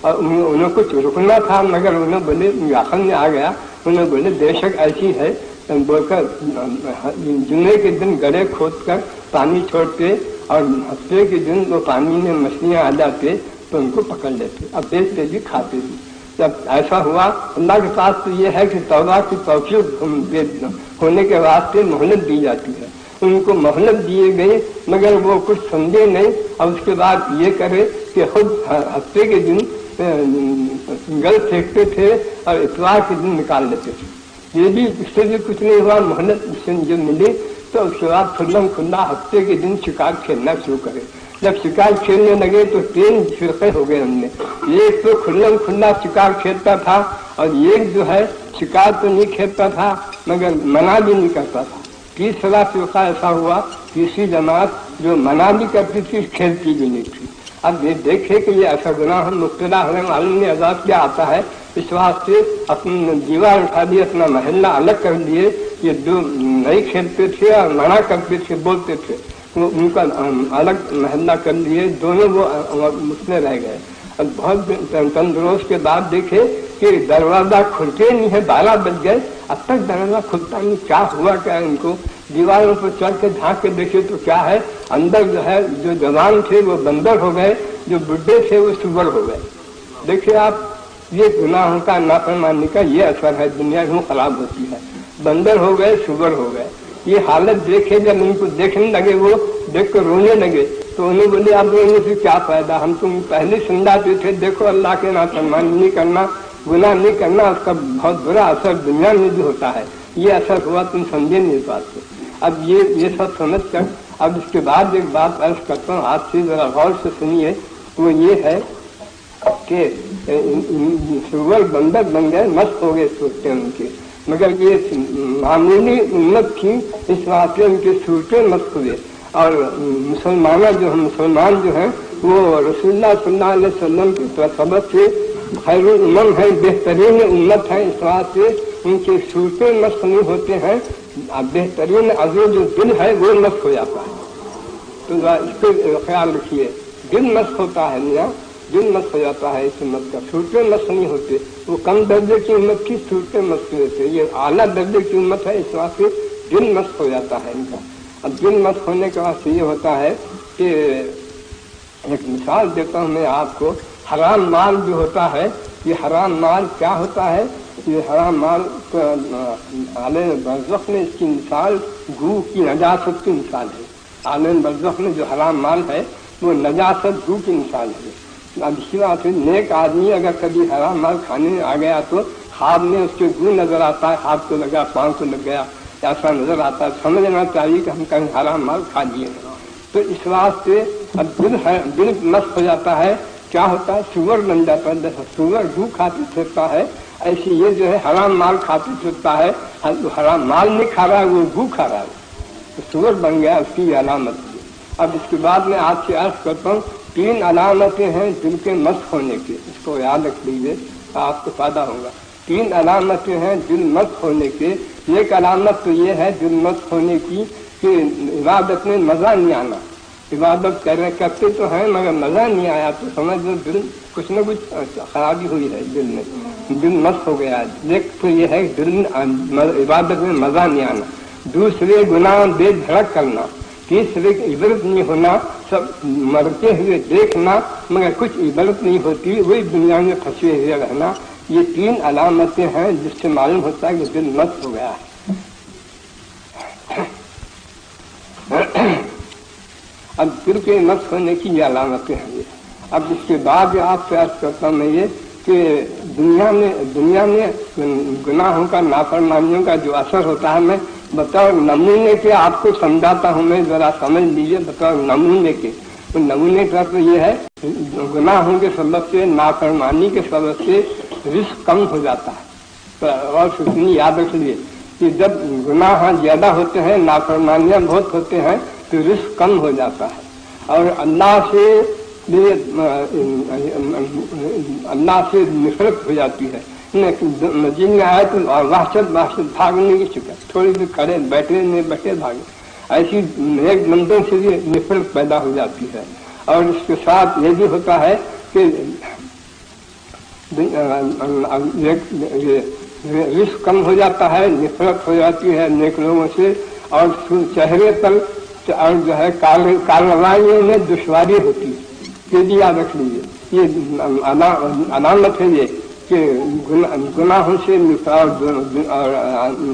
اور انہوں کچھ رکنا تھا مگر انہوں بولے عقل میں آ گیا، انہوں بولے بے شک ایسی ہے، بول کر جمعے کے دن گڑھے کھود کر پانی چھوڑتے اور ہفتے کے دن وہ پانی میں مچھلیاں آ جاتے تو ان کو پکڑ لیتے، اب بیچتے بھی کھاتے بھی۔ جب ایسا ہوا اللہ کے پاس تو یہ ہے کہ توبہ کی توفیق ہونے کے واسطے مہلت دی جاتی ہے، ان کو مہلت دیے گئے مگر وہ کچھ سمجھے نہیں، اور اس کے بعد یہ کرے کہ خود ہفتے کے دن گل پھینکتے تھے اور اتوار کے دن نکال لیتے تھے۔ یہ بھی اس سے بھی کچھ نہیں ہوا، مہلت سے جو ملی تو اس کے بعد کھلم کھلا ہفتے کے دن شکار کھیلنا شروع کرے۔ جب شکار کھیلنے لگے تو 3 فرقے ہو گئے ہم نے، ایک تو کھلم کھلا شکار کھیلتا تھا اور ایک جو ہے شکار تو نہیں کھیلتا تھا مگر منع بھی نہیں کرتا تھا۔ تیسرا فرقہ ایسا ہوا، تیسری جماعت جو منع بھی کرتی تھی کھیلتی بھی نہیں تھی۔ اب یہ دیکھے کہ یہ ایسا گناہ ہم مبتلا ہونے معلوم نے عذاب کیا آتا ہے، اس واسطے اپنی دیوار اٹھا دی، اپنا محلہ الگ کر لیے، یہ جو نہیں کھیلتے تھے اور منع کرتے تھے بولتے تھے وہ ان کا الگ محلہ کر لیے، دونوں وہ اس میں رہ گئے۔ اب بہت چند روز کے بعد دیکھے کہ دروازہ کھلتے نہیں ہے، 12 بج گئے اب تک دروازہ کھلتا نہیں، کیا ہوا کیا ان کو؟ دیواروں پر چڑھ کے جھانک کے دیکھے تو کیا ہے، اندر جو ہے جو جوان تھے وہ بندر ہو گئے، جو بڈھے تھے وہ سور ہو گئے۔ دیکھیے آپ، یہ گناہوں کا نافرمانی کا یہ اثر ہے، دنیا یوں خراب ہوتی ہے، بندر ہو گئے سور ہو گئے۔ یہ حالت دیکھے جب ان کو دیکھنے لگے، وہ دیکھ کر رونے لگے تو انہیں بولے اب رونے سے کیا فائدہ، ہم تم پہلے سمجھاتے تھے، دیکھو اللہ کے نافرمانی نہیں کرنا، گناہ نہیں کرنا، اس کا بہت برا اثر دنیا میں بھی ہوتا ہے، یہ اثر ہوا تم سمجھے نہیں اس بات کو۔ اب یہ سب سمجھ کر اب اس کے بعد ایک بات عرض کرتا ہوں، آپ سے ذرا غور سے سنیے، وہ یہ ہے کہ سور بندر بن گئے، مست ہو گئے سوچتے ان کے، مگر یہ معمولی امت تھی اس واسطے ان کے صورتیں مست ہوئے۔ اور مسلمان جو ہیں وہ رسول اللہ صلی اللہ علیہ وسلم کی سبب سے خیر الامم ہے، بہترین امت ہے، اس واسطے ان کے صورتیں مست نہیں ہوتے ہیں، بہترین عزو جو دل ہے وہ مست ہو جاتا ہے۔ تو اس پہ خیال رکھیے، دل مست ہوتا ہے میاں، دل مست ہو جاتا ہے اس امت کا، صورتیں مست نہیں ہوتے، وہ کم درجے کی امت کی صورتیں مست ہوتے، یہ اعلیٰ درجے کی امت ہے، اس واسطے دل مست ہو جاتا ہے ان کا۔ اب دل مست ہونے کے بعد یہ ہوتا ہے کہ ایک مثال دیتا ہوں میں آپ کو، حرام مال جو ہوتا ہے، یہ حرام مال کیا ہوتا ہے؟ یہ حرام مال عالم برزخ میں اس کی مثال گو کی نجاست کی مثال ہے۔ عالم برزخ میں جو حرام مال ہے وہ نجاست گو کی مثال ہے۔ اب اسی بات ہے، نیک آدمی اگر کبھی حرام مال کھانے میں آ گیا تو خواب میں اس کے گو نظر آتا ہے، ہاتھ کو لگا، پاؤں کو لگ گیا، ایسا نظر آتا ہے، سمجھنا چاہیے کہ ہم کہیں حرام مال کھا لیے ہیں۔ تو اس واسطے اب دل مست ہو جاتا ہے، کیا ہوتا ہے، سور بن جاتا ہے، جیسا سور گو کھاتے پھرتا ہے ایسی یہ جو ہے حرام مال کھاتے پھرتا ہے، حرام مال نہیں کھا رہا ہے، وہ گو کھا رہا ہے، تو سور بن گیا، اس کی علامت ہے۔ اب اس کے بعد میں آپ سے عرض کرتا ہوں، 3 علامتیں ہیں دل کے مست ہونے کی، اس کو یاد رکھ لیجیے، آپ کو فائدہ ہوگا۔ 3 علامتیں ہیں دل مست ہونے کے۔ ایک علامت تو یہ ہے دل مست ہونے کی کہ عبادت میں مزہ نہیں آنا، عبادت کرتے تو ہیں مگر مزہ نہیں آیا تو سمجھ لو دل کچھ نہ کچھ خرابی ہوئی ہے، دل میں دل مست ہو گیا ہے۔ ایک تو یہ ہے دل عبادت میں مزہ نہیں آنا، دوسرے گناہ بے دھڑک کرنا، تیسرے عبرت نہیں ہونا، سب مرتے ہوئے دیکھنا مگر کچھ عبرت نہیں ہوتی، وہی دنیا میں پھنسے ہوئے رہنا۔ یہ 3 علامتیں ہیں جس سے معلوم ہوتا ہے کہ دل مست ہو گیا ہے۔ اب دل کے مست ہونے کی یہ علامتیں ہیں۔ اب اس کے بعد آپ سے عرض کرتا ہوں میں یہ کہ دنیا میں گناہوں کا، نافرمانیوں کا جو اثر ہوتا ہے، میں بطور نمونے کے آپ کو سمجھاتا ہوں، میں ذرا سمجھ لیجیے بطور نمونے کے۔ نمونے کا تو یہ ہے گناہوں کے سبب سے، نافرمانی کے سبب سے رزق کم ہو جاتا ہے۔ اور سنی یاد رکھ لیے کہ جب گناہ زیادہ ہوتے ہیں، نافرمانیاں بہت ہوتے ہیں تو رزق کم ہو جاتا ہے، اور اللہ سے نفرت ہو جاتی ہے۔ مزید میں آئے تو وحشت بھاگنے کی شکر، تھوڑی دیر کھڑے بیٹھے بھاگے، ایسی ایک بندوں سے بھی نفرت پیدا ہو جاتی ہے۔ اور اس کے ساتھ یہ بھی ہوتا ہے کہ رزق کم ہو جاتا ہے، نفرت ہو جاتی ہے نیک لوگوں سے، اور چہرے پر اور جو ہے کارروائیوں میں دشواری ہوتی ہے۔ یہ بھی یاد رکھ لیجیے، یہ علامت ہے یہ کہ گناہوں سے اور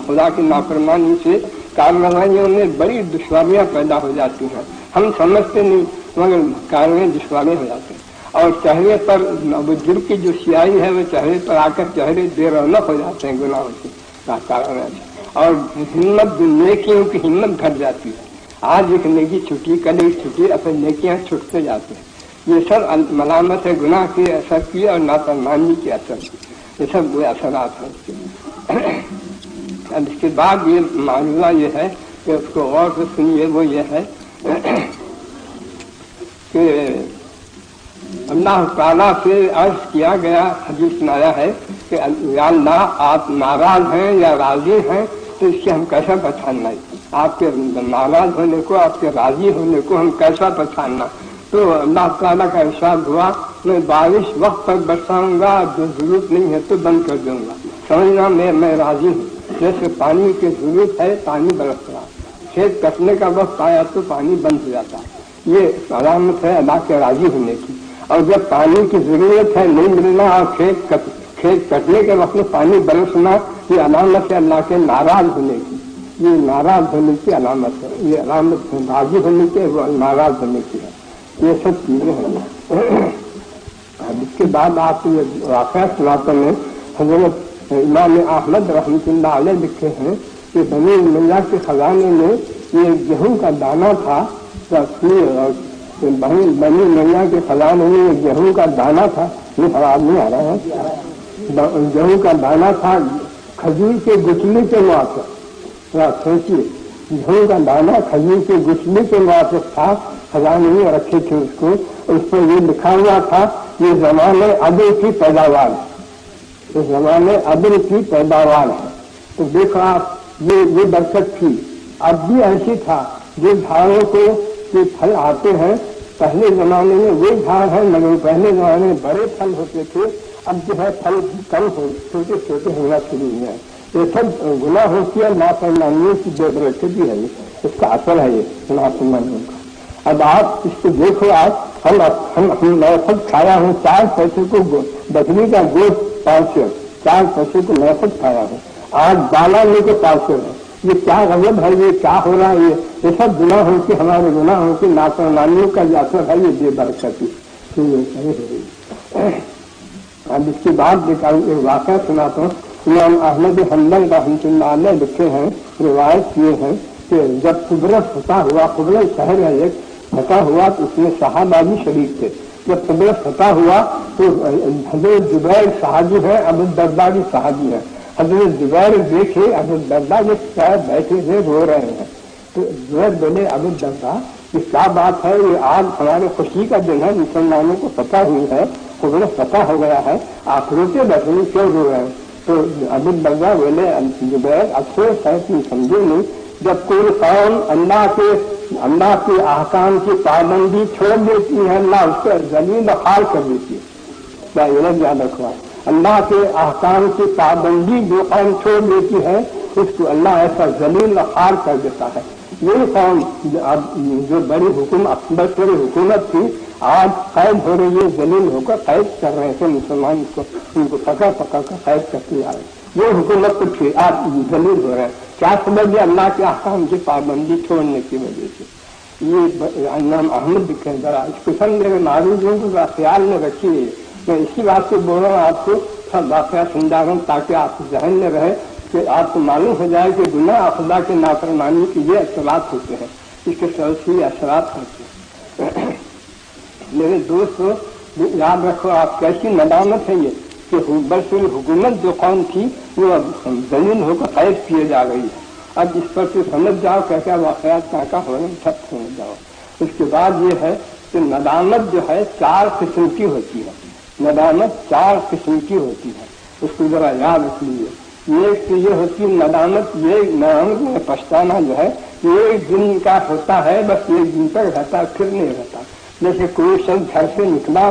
خدا کی نافرمانی سے کارروائیوں میں بڑی دشواریاں پیدا ہو جاتی ہیں۔ ہم سمجھتے نہیں مگر کار میں دشواری ہو جاتی ہیں، اور چہرے پر بزرگ کی جو سیاہی ہے وہ چہرے پر آ کر چہرے بے رونق ہو جاتے ہیں گناہوں سے، اور ہمت نیکیوں کی ہمت گھٹ جاتی ہے۔ آج ایک نیکی چھٹی، کل ایک چھٹی، اپنے نیکیاں چھٹتے جاتے ہیں۔ یہ سب ملامت ہے گناہ کے اثر کی اور نافرمانی کے اثر کی، یہ سب وہ اثرات ہیں اس کے۔ اب اس کے بعد یہ معاملہ یہ ہے کہ اس کو غور سے سنیے، وہ یہ ہے کہ اللہ تعالیٰ سے عرض کیا گیا، حدیث میں آیا ہے کہ یا اللہ آپ ناراض ہیں یا راضی ہیں، تو اس سے ہم کیسا پہچاننا ہے؟ آپ کے ناراض ہونے کو، آپ کے راضی ہونے کو ہم کیسا پہچاننا؟ تو اللہ تعالیٰ کا ارشاد ہوا، میں بارش وقت پر برساؤں گا، جو ضرورت نہیں ہے تو بند کر دوں گا، سمجھنا میں راضی ہوں۔ جیسے پانی کی ضرورت ہے پانی برس رہا، کھیت کٹنے کا وقت آیا تو پانی بند ہو جاتا ہے، یہ علامت ہے اللہ کے راضی ہونے کی۔ اور جب پانی کی ضرورت ہے نہیں ملنا اور کھیت کٹنے کے وقت میں پانی برسنا، یہ علامت ہے اللہ کے ناراض ہونے کی، یہ ناراض ہونے کی علامت ہے، یہ علامت راضی ہونے کی، وہ ناراض ہونے کی ہے۔ یہ سب چیزیں ہیں۔ اس کے بعد آپ کو یہ واقعہ سناتے ہیں، حضرت امام احمد رحمۃ اللہ علیہ لکھے ہیں کہ بنی امیہ کے خزانے میں یہ گیہوں کا دانہ تھا، بنی امیہ کے خزانے میں یہ گیہوں کا دانہ تھا، یہ خراب نہیں آ رہا ہے، گیہوں کا دانہ تھا کھجور کے گٹھلی کے موافق، سوچیے گیہوں کا دانہ کھجور کے گٹھلی کے موافق تھا، خزانے میں رکھے تھے اس کو، اس پر یہ لکھا ہوا تھا یہ زمانے عدل کی پیداوار ہے، اس زمانے عدل کی پیداوار ہے۔ تو دیکھو آپ یہ برکت تھی۔ اب بھی ایسی تھا، جو جھاڑوں کو یہ پھل آتے ہیں، پہلے زمانے میں وہ جھاڑ ہے مگر پہلے زمانے میں بڑے پھل ہوتے تھے، اب جو ہے پھل کم ہو، چھوٹے چھوٹے ہونا شروع ہوئے ہیں۔ یہ سب گناہوں کی اور نافرمانیوں کی بے برکتی ہے، اس کا اثر ہے یہ نافرمانیوں کا۔ اب آپ اس کو دیکھو، آپ میں خود کھایا ہوں 4 پیسے کو بکری کا گوشت 500، 4 پیسے کو میں خود کھایا ہوں، آج بالا لے کے 500 ہے۔ یہ کیا غضب ہے، یہ کیا ہو رہا ہے؟ یہ سب گناہوں کی، ہمارے گناہوں کی نافرمانیوں کا یہ اثر ہے، یہ بے برکتی۔ اب اس کے بعد ایک واقعہ سناتا ہوں۔ امام احمد حنبل رحمۃ اللہ علیہ لکھے ہیں، روایت کیے ہیں کہ جب قبرص فتح ہوا، قبرص شہر ہے ایک، فتح ہوا تو اس میں صحابہ بھی شریک تھے۔ جب قبرص فتح ہوا تو حضرت زبیر صحابی ہے، ابو الدرداء بھی صحابی ہے۔ حضرت زبیر دیکھے حضرت الدرداء جو شاید بیٹھے ہوئے رو رہے ہیں، تو زبیر بولے ابو الدرداء یہ کیا بات ہے؟ یہ آج ہمارے خوشی کا دن ہے، مسلمانوں کو فتح ہوئی ہے، قبرص فتح ہو گیا ہے، آپ روتے بیٹھے ہیں، کیوں رو رہے ہیں؟ تو ابو الدرداء بولے زبیر افسوس ہے تم سمجھو نہیں، جب کوئی قوم اللہ کے احکام کی پابندی چھوڑ دیتی ہے، اللہ اس کو ذلیل و خوار کر دیتی ہے۔ کیا یہ یاد رکھوا، اللہ کے احکام کی پابندی جو قوم چھوڑ دیتی ہے اس کو اللہ ایسا ذلیل و خوار کر دیتا ہے۔ یہ قوم جو بڑی حکومت تھی، آج قید ہو رہی ہے، ذلیل ہو کر قید کر رہے تھے مسلمان کو، ان کو پکڑ کر قید کرتے آ رہے، یہ حکومت تو تھی، آج ذلیل ہو رہے ہیں۔ کیا سمجھ گیا؟ اللہ کے احکام کی پابندی چھوڑنے کی وجہ سے۔ یہ امام احمد لکھے، ذرا اس قسم میرے معروضوں کو خیال میں رکھیے۔ میں اسی بات سے بول رہا ہوں، آپ کو سب واقعہ سمجھا رہا ہوں تاکہ آپ ذہن میں رہے کہ آپ کو معلوم ہو جائے کہ گناہ خدا کے نافرمانی کے یہ اثرات ہوتے ہیں، اس کے سلسلے اثرات ہوتے ہیں۔ میرے دوستو یاد رکھو، آپ کیسی ندامت ہے یہ کہ برسل حکومت جو قوم تھی وہ ذلیل ہو کر قید کیے جا رہی ہے۔ اب اس پر سے سمجھ جاؤ کیا کیا واقعات کیا ہو رہے ہیں، سب سمجھ جاؤ۔ اس کے بعد یہ ہے کہ ندامت جو ہے 4 قسم کی ہوتی ہے، ندامت 4 قسم کی ہوتی ہے، اس کو ذرا یاد رکھ لیجیے۔ ایک تو یہ ہوتی ہے ندامت، یہ ندامت میں پچھتانا جو ہے یہ ایک دن کا ہوتا ہے، بس ایک دن تک رہتا، پھر نہیں رہتا۔ جیسے کوئی شخص گھر سے نکلا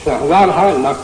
1000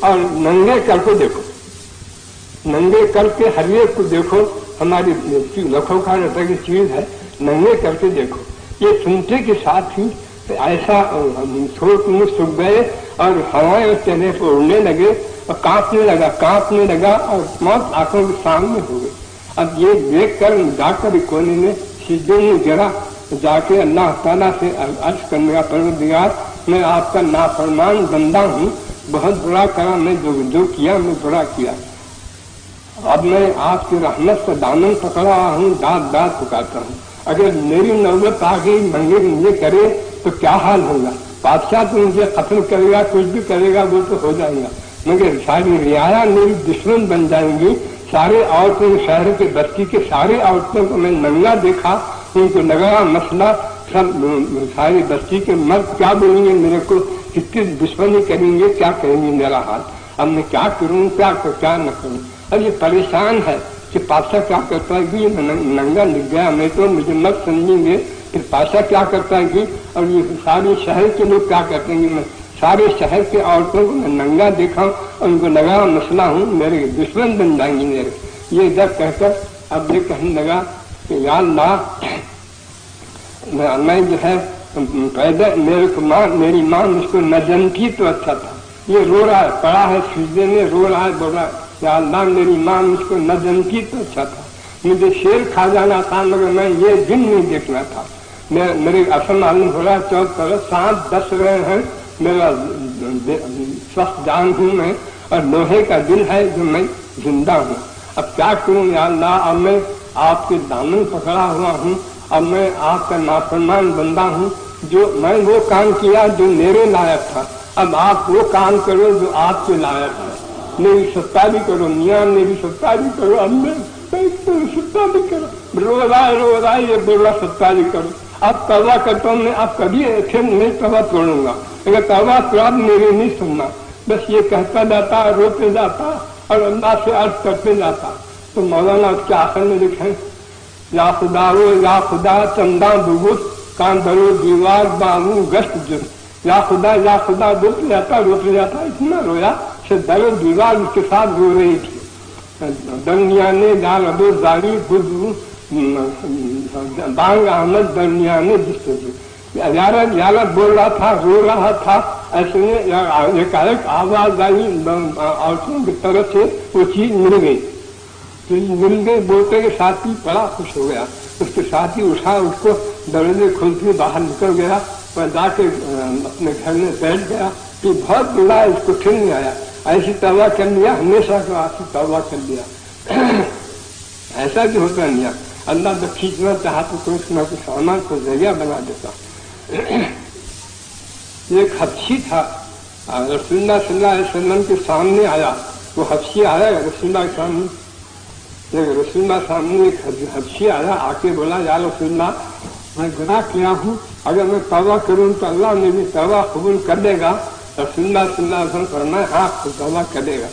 اور ننگے کر کو دیکھو، ننگے کر کے ہر ایک کو دیکھو، ہماری لکھوں کا کی چیز ہے، ننگے کر کے دیکھو۔ یہ سنتے کے ساتھ ہی ایسا چھوٹ منہ سوکھ گئے اور ہوائیں اور چہرے پہ اڑنے لگے اور کانپنے لگا اور موت آنکھوں کے سامنے ہو گئی۔ اب یہ دیکھ کر جا کر کونے میں سجدے میں گرا، جا کے اللہ تعالیٰ سے عرض کرنے کا پروردگار میں آپ کا نافرمان بندہ ہوں، بہت برا کرا، میں جو کیا میں برا کیا، اب میں آپ کی رحمت سے دامن پکڑا ہوں، داد داد پکارتا ہوں، اگر میری نوبت آ گئی مجھے کرے تو کیا حال ہوگا؟ بادشاہ تو مجھے قتل کرے گا، کچھ بھی کرے گا، وہ تو ہو جائے گا، مگر ساری رعایا میری دشمن بن جائیں گی، سارے عورتوں شہر کے بستی کے سارے عورتوں کو میں ننگا دیکھا، ان کو لگا مسئلہ، سب ساری بستی کے مرد کیا بولیں گے میرے کو، کتنی دشمنی کریں گے، کیا کہیں گے میرا حال، اب میں کیا کروں، کیا نہ کروں۔ اب یہ پریشان ہے کہ پادشاہ کیا کرتا ہے کہ ننگا لکھ گیا، میں تو مجھے مت سمجھیں گے، پھر پادشاہ کیا کرتا ہے کہ اور یہ سارے شہر کے لوگ کیا کرتے ہیں، میں سارے شہر کے عورتوں کو میں ننگا دیکھا اور ان کو لگا مسئلہ ہوں، میرے دشمن بن جائیں گے میرے، یہ ادھر کہہ کر اب یہ کہنے لگا کہ یا اللہ میں جو ہے پیدا میری ماں مجھ کو نہ جنتی تو اچھا تھا، یہ رو رہا ہے، پڑا ہے سجدے میں، رو رہا ہے، بول رہا ہے یا اللہ میری ماں مجھ کو نہ جنتی تو اچھا تھا، مجھے شیر کھا جانا تھا مگر میں یہ دن نہیں دیکھنا تھا، میرے اصل معلوم ہو رہا ہے 14 سانپ ڈس رہے ہیں، میرا سخت جان ہوں میں اور لوہے کا دل ہے جو میں زندہ ہوں، اب کیا کروں یا اللہ، اب میں آپ کے دامن پکڑا ہوا ہوں، اب میں آپ کا نافرمان بندہ ہوں، جو میں وہ کام کیا جو میرے لائق تھا، اب آپ وہ کام کرو جو آپ کے لائق ہے، میری ستاری کرو میاں، میری ستاری کرو، اب میں ستاری کرو، رو رہا ہے یہ بول رہا ستاری کرو، اب توبہ کرتا ہوں میں، اب کبھی پھر نہیں توبہ توڑوں گا، اگر توبہ توڑا میری نہیں سننا، بس یہ کہتا جاتا، روتے جاتا اور اللہ سے عرض کرتے جاتا، تو مولانا اس کے آخر میں لکھیں یا خدا رو یا خدا چندہ بگت کان درو دیوار بانو گشت جن، یا خدا روتے جاتا اتنا رویا کہ درو دیوار اس کے ساتھ رو رہی تھی، درمیانے جان ابو زاری گزرو بانگ احمد درمیانے جس سے یارت بول رہا تھا، رو رہا تھا، ایسے میں ایک آواز آئی عورتوں کی طرف سے، وہ چیز مل گئی، مل گئی بولتے کے ساتھ ہی بڑا خوش ہو گیا، اس کے ساتھ ہی اٹھا، اس کو دروازے کھلتے باہر نکل گیا، میں جا کے اپنے گھر میں بیٹھ گیا کہ بہت بڑا اس کو پھر نہیں آیا، ایسی توبہ کر لیا، ہمیشہ کو ایسی توبہ کر لیا، ایسا بھی ہوتا نہیں، اللہ جب کھینچنا چاہا تو کوئی نہ کوئی سامان کو ذریعہ بنا دیتا۔ ایک حبشی تھا، رسول اللہ صلی اللہ علیہ وسلم کے سامنے آیا، وہ حبشی آیا رسول اللہ کے سامنے، رسول اللہ سامنے ایک حبشی آیا، آ کے بولا یا رسول اللہ میں گناہ کیا ہوں، اگر میں توبہ کروں تو اللہ میری توبہ قبول کر دے گا؟ رسول اللہ صلی اللہ علیہ وسلم فرمایا ہاں توبہ کر دے گا۔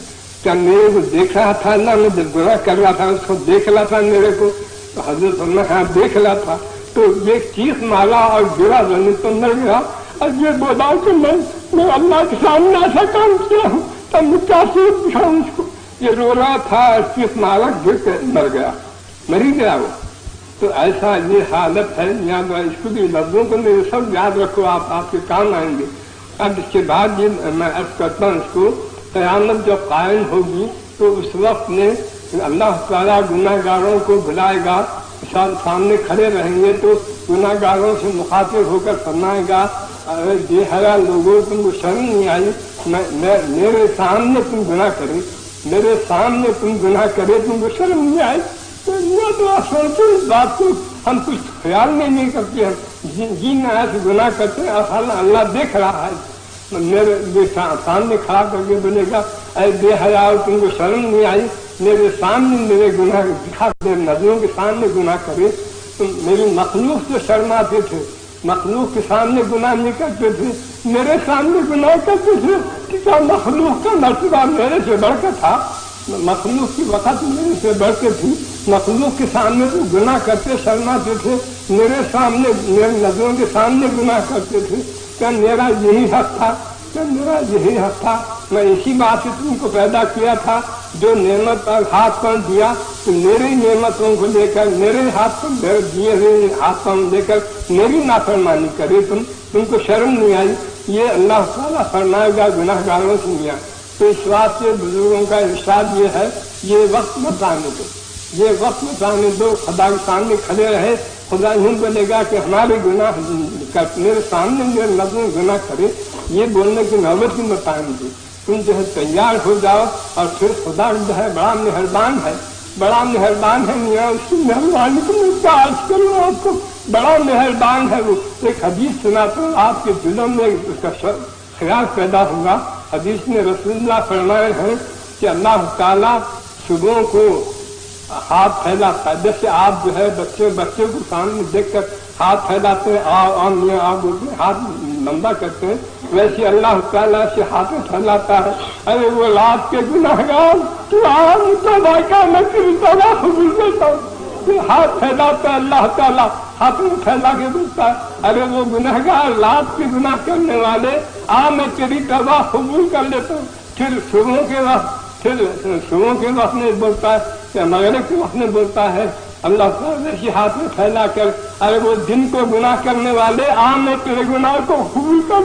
کیا میرے کو دیکھ رہا تھا اللہ، میں جب گناہ کر رہا تھا اس کو دیکھ رہا تھا میرے کو؟ تو حضرت فرمایا ہاں دیکھ رہا تھا، تو یہ چیخ مارا اور گرا زمین تو مر گیا، اور یہ بولا کہ میں اللہ کے سامنے ایسا کام کیا ہوں، تب میں کیا سوچ دکھاؤں اس کو؟ یہ رو رہا تھا، چیخ مارا، گر کے مر گیا، مری گیا وہ۔ تو ایسا یہ حالت ہے، یاد اس کو بھی لفظوں کو میرے سب یاد رکھو، آپ کے کام آئیں گے۔ اب اس کے بعد یہ میں عرض کرتا ہوں اس کو، قیامت جب قائم ہوگی تو اس وقت میں اللہ تعالیٰ گناہ گاروں کو بلائے گا، سامنے کھڑے رہیں گے تو گناہ گاروں سے مخاطب ہو کر فرمائے گا بے حیا لوگوں تم کو شرم نہیں آئی، میرے سامنے تم گناہ کرے، میرے سامنے تم گناہ کرے تم کو شرم نہیں آئی؟ تو آپ سوچو اس بات کو، ہم کچھ خیال میں نہیں کرتے، ہم جی نہ ایسے گناہ کرتے ہیں، اللہ دیکھ رہا ہے، میرے سامنے کھڑا کر کے بولے گا اے بے حیا تم کو شرم نہیں آئی، میرے سامنے میرے گناہ دکھا دے، نظروں کے سامنے گناہ کرے، تم میری مخلوق سے شرماتے تھے، مخلوق کے سامنے گناہ نہیں کرتے تھے، میرے سامنے گناہ کرتے تھے، کہ کیا مخلوق کا مرتبہ میرے سے بڑھ کر تھا؟ مخلوق کی وقت میرے سے بڑھ کے تھی، مخلوق کے سامنے تو گناہ کرتے شرماتے تھے، میرے سامنے میری نظروں کے سامنے گناہ کرتے تھے، کیا میرا یہی حق تھا؟ کہ میرا یہی حق تھا، میں اسی بات سے تم کو پیدا کیا تھا، جو نعمت پر ہاتھ پاؤں دیا تو میری نعمتوں کو لے کر میرے ہاتھ پر میرے دیے ہوئے ہاتھ پاؤں لے کر میری نافرمانی کرے تم کو شرم نہیں آئی؟ یہ اللہ تعالیٰ فرمائے گا گناہ گاروں سے میاں۔ تو اس واسطے بزرگوں کا ارشاد یہ ہے، یہ وقت مت آنے دو، یہ وقت مت آنے دو، خدا کے سامنے کھڑے رہے، خدا یوں بولے گا کہ ہمارے گناہ میرے سامنے میرے نظر گناہ کرے، یہ بولنے کی نوبت بھی مت آنے دو، تم جو ہے تیار ہو جاؤ۔ اور پھر خدا جو ہے بڑا مہربان ہے، بڑا مہربان ہے میاں، اس کی مہربانی کو میں کیا عرض کروں آپ کو، بڑا مہربان ہے وہ۔ ایک حدیث سناتا ہوں، آپ کے دلوں میں اس کا خیال پیدا ہوگا۔ حدیث میں رسول اللہ فرمائے ہیں کہ اللہ تعالیٰ صبح کو ہاتھ پھیلاتا ہے، جیسے آپ جو ہے بچے کو سامنے دیکھ کر ہاتھ پھیلاتے ہیں، آپ بولتے ہیں ہاتھ لمبا کرتے ہیں، ویسے اللہ تعالیٰ سے ہاتھ پھیلاتا ہے، ارے وہ رات کے گناہ گار تو آپ توبہ کا میں تیری توبہ قبول کرتا ہوں، ہاتھ پھیلاتا ہے اللہ تعالیٰ، ہاتھ میں پھیلا کے بولتا ہے ارے وہ گناہ گار رات کے گناہ کرنے والے میں تیری توبہ قبول کر لیتا ہوں۔ پھر صبح کے وقت میں بولتا ہے کہ مغرب کے وقت میں بولتا ہے اللہ تعالیٰ کے ہاتھ میں پھیلا کر ارے وہ دن کو گناہ کرنے والے میں تیرے گناہ کو قبول کر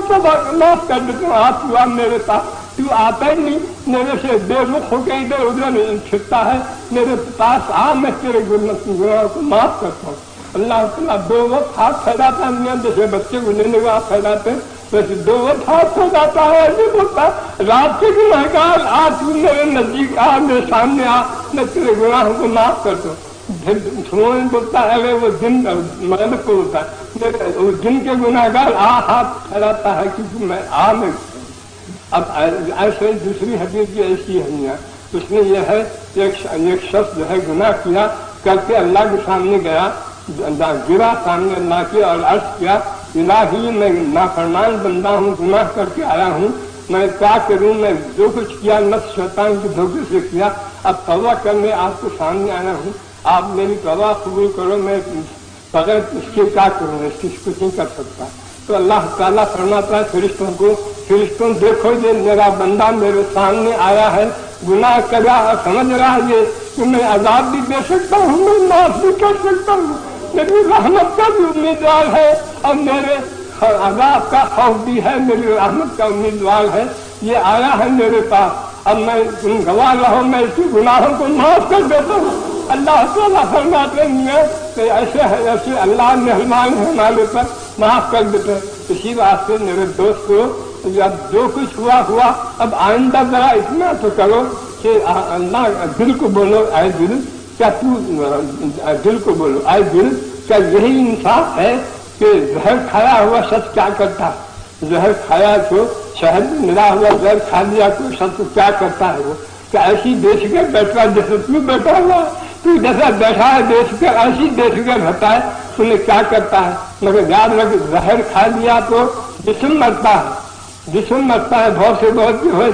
معاف کر دیتا ہوں۔ ہاتھ ہوا میرے پاس، تو آتا ہی نہیں، میرے سے بے رخ ہو کے ادھر ادھر پھرتا ہے، میرے پاس میں تیرے گناہ کو معاف کرتا ہوں۔ اللہ تعالیٰ دو وقت ہاتھ پھیلاتا ہے، جیسے بچے کو لینے کو ہاتھ پھیلاتے ہیں ویسے دو وقت ہاتھ پھیلاتا ہے، ایسے بولتا ہے رات کے گناہ گار تو میرے نزدیک میرے سامنے میں تیرے گناہوں کو معاف کرتا ہوں۔ پھر بولتا ہے ارے وہ دن مغرب کو ہوتا ہے، وہ دن کے گناہ گار ہاتھ پھیلاتا ہے کیونکہ میں اب ایسے دوسری حدیث بھی ایسی ہے، اس میں یہ ہے ایک شخص جو ہے گناہ کیا کر کے اللہ کے سامنے گیا، گرا سامنے اللہ کے اور عرض کیا الہی میں نافرمان بندہ ہوں، گناہ کر کے آیا ہوں، میں کیا کروں، میں جو کچھ کیا نفس شیطان کے دھوکے سے کیا، اب توبہ کرنے آپ کے سامنے آیا ہوں، آپ میری توبہ قبول کرو، میں بغیر اس کے کیا کروں، اس کی کچھ نہیں کر سکتا۔ تو اللہ تعالیٰ فرماتا ہے فرشتوں کو، فرشتوں دیکھو یہ میرا بندہ میرے سامنے آیا ہے، گناہ کرا اور سمجھ رہا ہے یہ کہ میں عذاب بھی دے سکتا ہوں، میں معاف بھی کر سکتا ہوں، میری رحمت کا بھی امیدوار ہے اور میرے عذاب کا خوف بھی ہے، میری رحمت کا امیدوار ہے، یہ آیا ہے میرے پاس، اب میں تم گواہ رہو میں اس کے گناہوں کو معاف کر دیتا ہوں۔ اللہ تعالیٰ فرماتے ہیں کہ ایسے اللہ مہربان ہے ہمارے پر، معاف کر دیتے ہیں۔ اسی واسطے میرے دوستو اب جو کچھ ہوا اب آئندہ ذرا اتنا تو کرو کہ اللہ دل کو بولو اے دل، کیا تو دل کو بولو اے دل، کیا یہی انصاف ہے کہ زہر کھایا ہوا شخص کیا کرتا ہے؟ زہر کھایا تو شہد میں ملا ہوا زہر کھا لیا تو شخص کیا کرتا ہے؟ وہ کیا ایسی دیکھ کر بیٹھا جیسے تو بیٹھا ہوا تو جیسا بیٹھا ہے دیکھ کر ایسی دیکھ کر ہوتا ہے، تمہیں کیا کرتا ہے؟ مگر یاد رکھ زہر کھا لیا تو جسم مرتا ہے، جسم مرتا ہے، بہت سے بہت جو ہے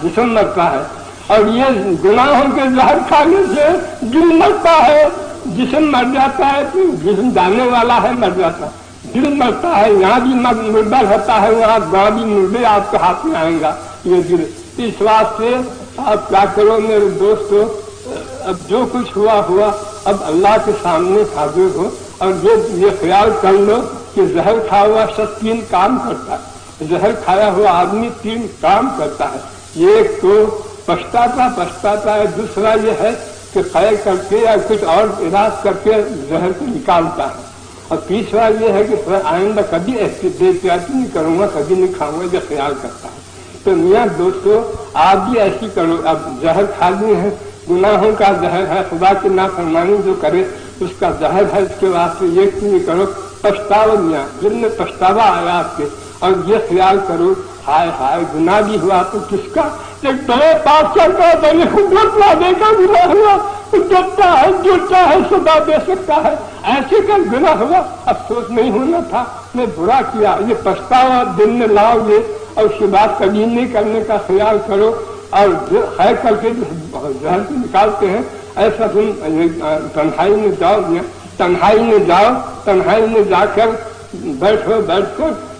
جسم مرتا ہے، اور یہ گناہوں کے زہر کھانے سے دل مرتا ہے، جسم مر جاتا ہے تو جسم جانے والا ہے مر جاتا ہے، دل مرتا ہے، یہاں بھی مردہ ہوتا ہے وہاں بھی مردے آپ کے ہاتھ میں آئیں گا یہ دل۔ اس واسطے آپ کیا کرو میرے دوستو، اب جو کچھ ہوا اب اللہ کے سامنے حاضر ہو اور یہ خیال کر لو کہ زہر کھایا ہوا شخص 3 کام کرتا ہے، زہر کھایا ہوا آدمی 3 کام کرتا ہے، ایک تو پچھتاتا ہے، دوسرا یہ ہے کہ قے کر کے یا کچھ اور علاج کر کے زہر کو نکالتا ہے، اور تیسرا یہ ہے کہ آئندہ کبھی احتیاطی نہیں کروں گا، کبھی نہیں کھاؤں گا، یہ خیال کرتا ہے۔ تو میاں دوستو آپ بھی ایسی کرو، اب زہر کھانی ہے، گناہوں کا زہر ہے، خدا کی نافرمانی جو کرے اس کا زہر ہے، اس کے واسطے یہ نہیں کرو، پچھتاؤ میاں، دل میں پچھتاوا آیا آپ کے، اور یہ خیال کرو ہائے گناہ بھی ہوا تو کس کا، ایک بڑے بادشاہ کا بڑے حکومت والے کا گناہ ہوا، جوتا ہے سزا دے سکتا ہے، ایسے کا گناہ ہوا، افسوس نہیں ہونا تھا، میں برا کیا، یہ پچھتاوا دل میں لاؤ گے اور اس کے بعد کبھی نہیں کرنے کا خیال کرو، اور خیر کر کے زہر کو نکالتے ہیں ایسا تم تنہائی میں جاؤ، تنہائی میں جا کر بیٹھ کر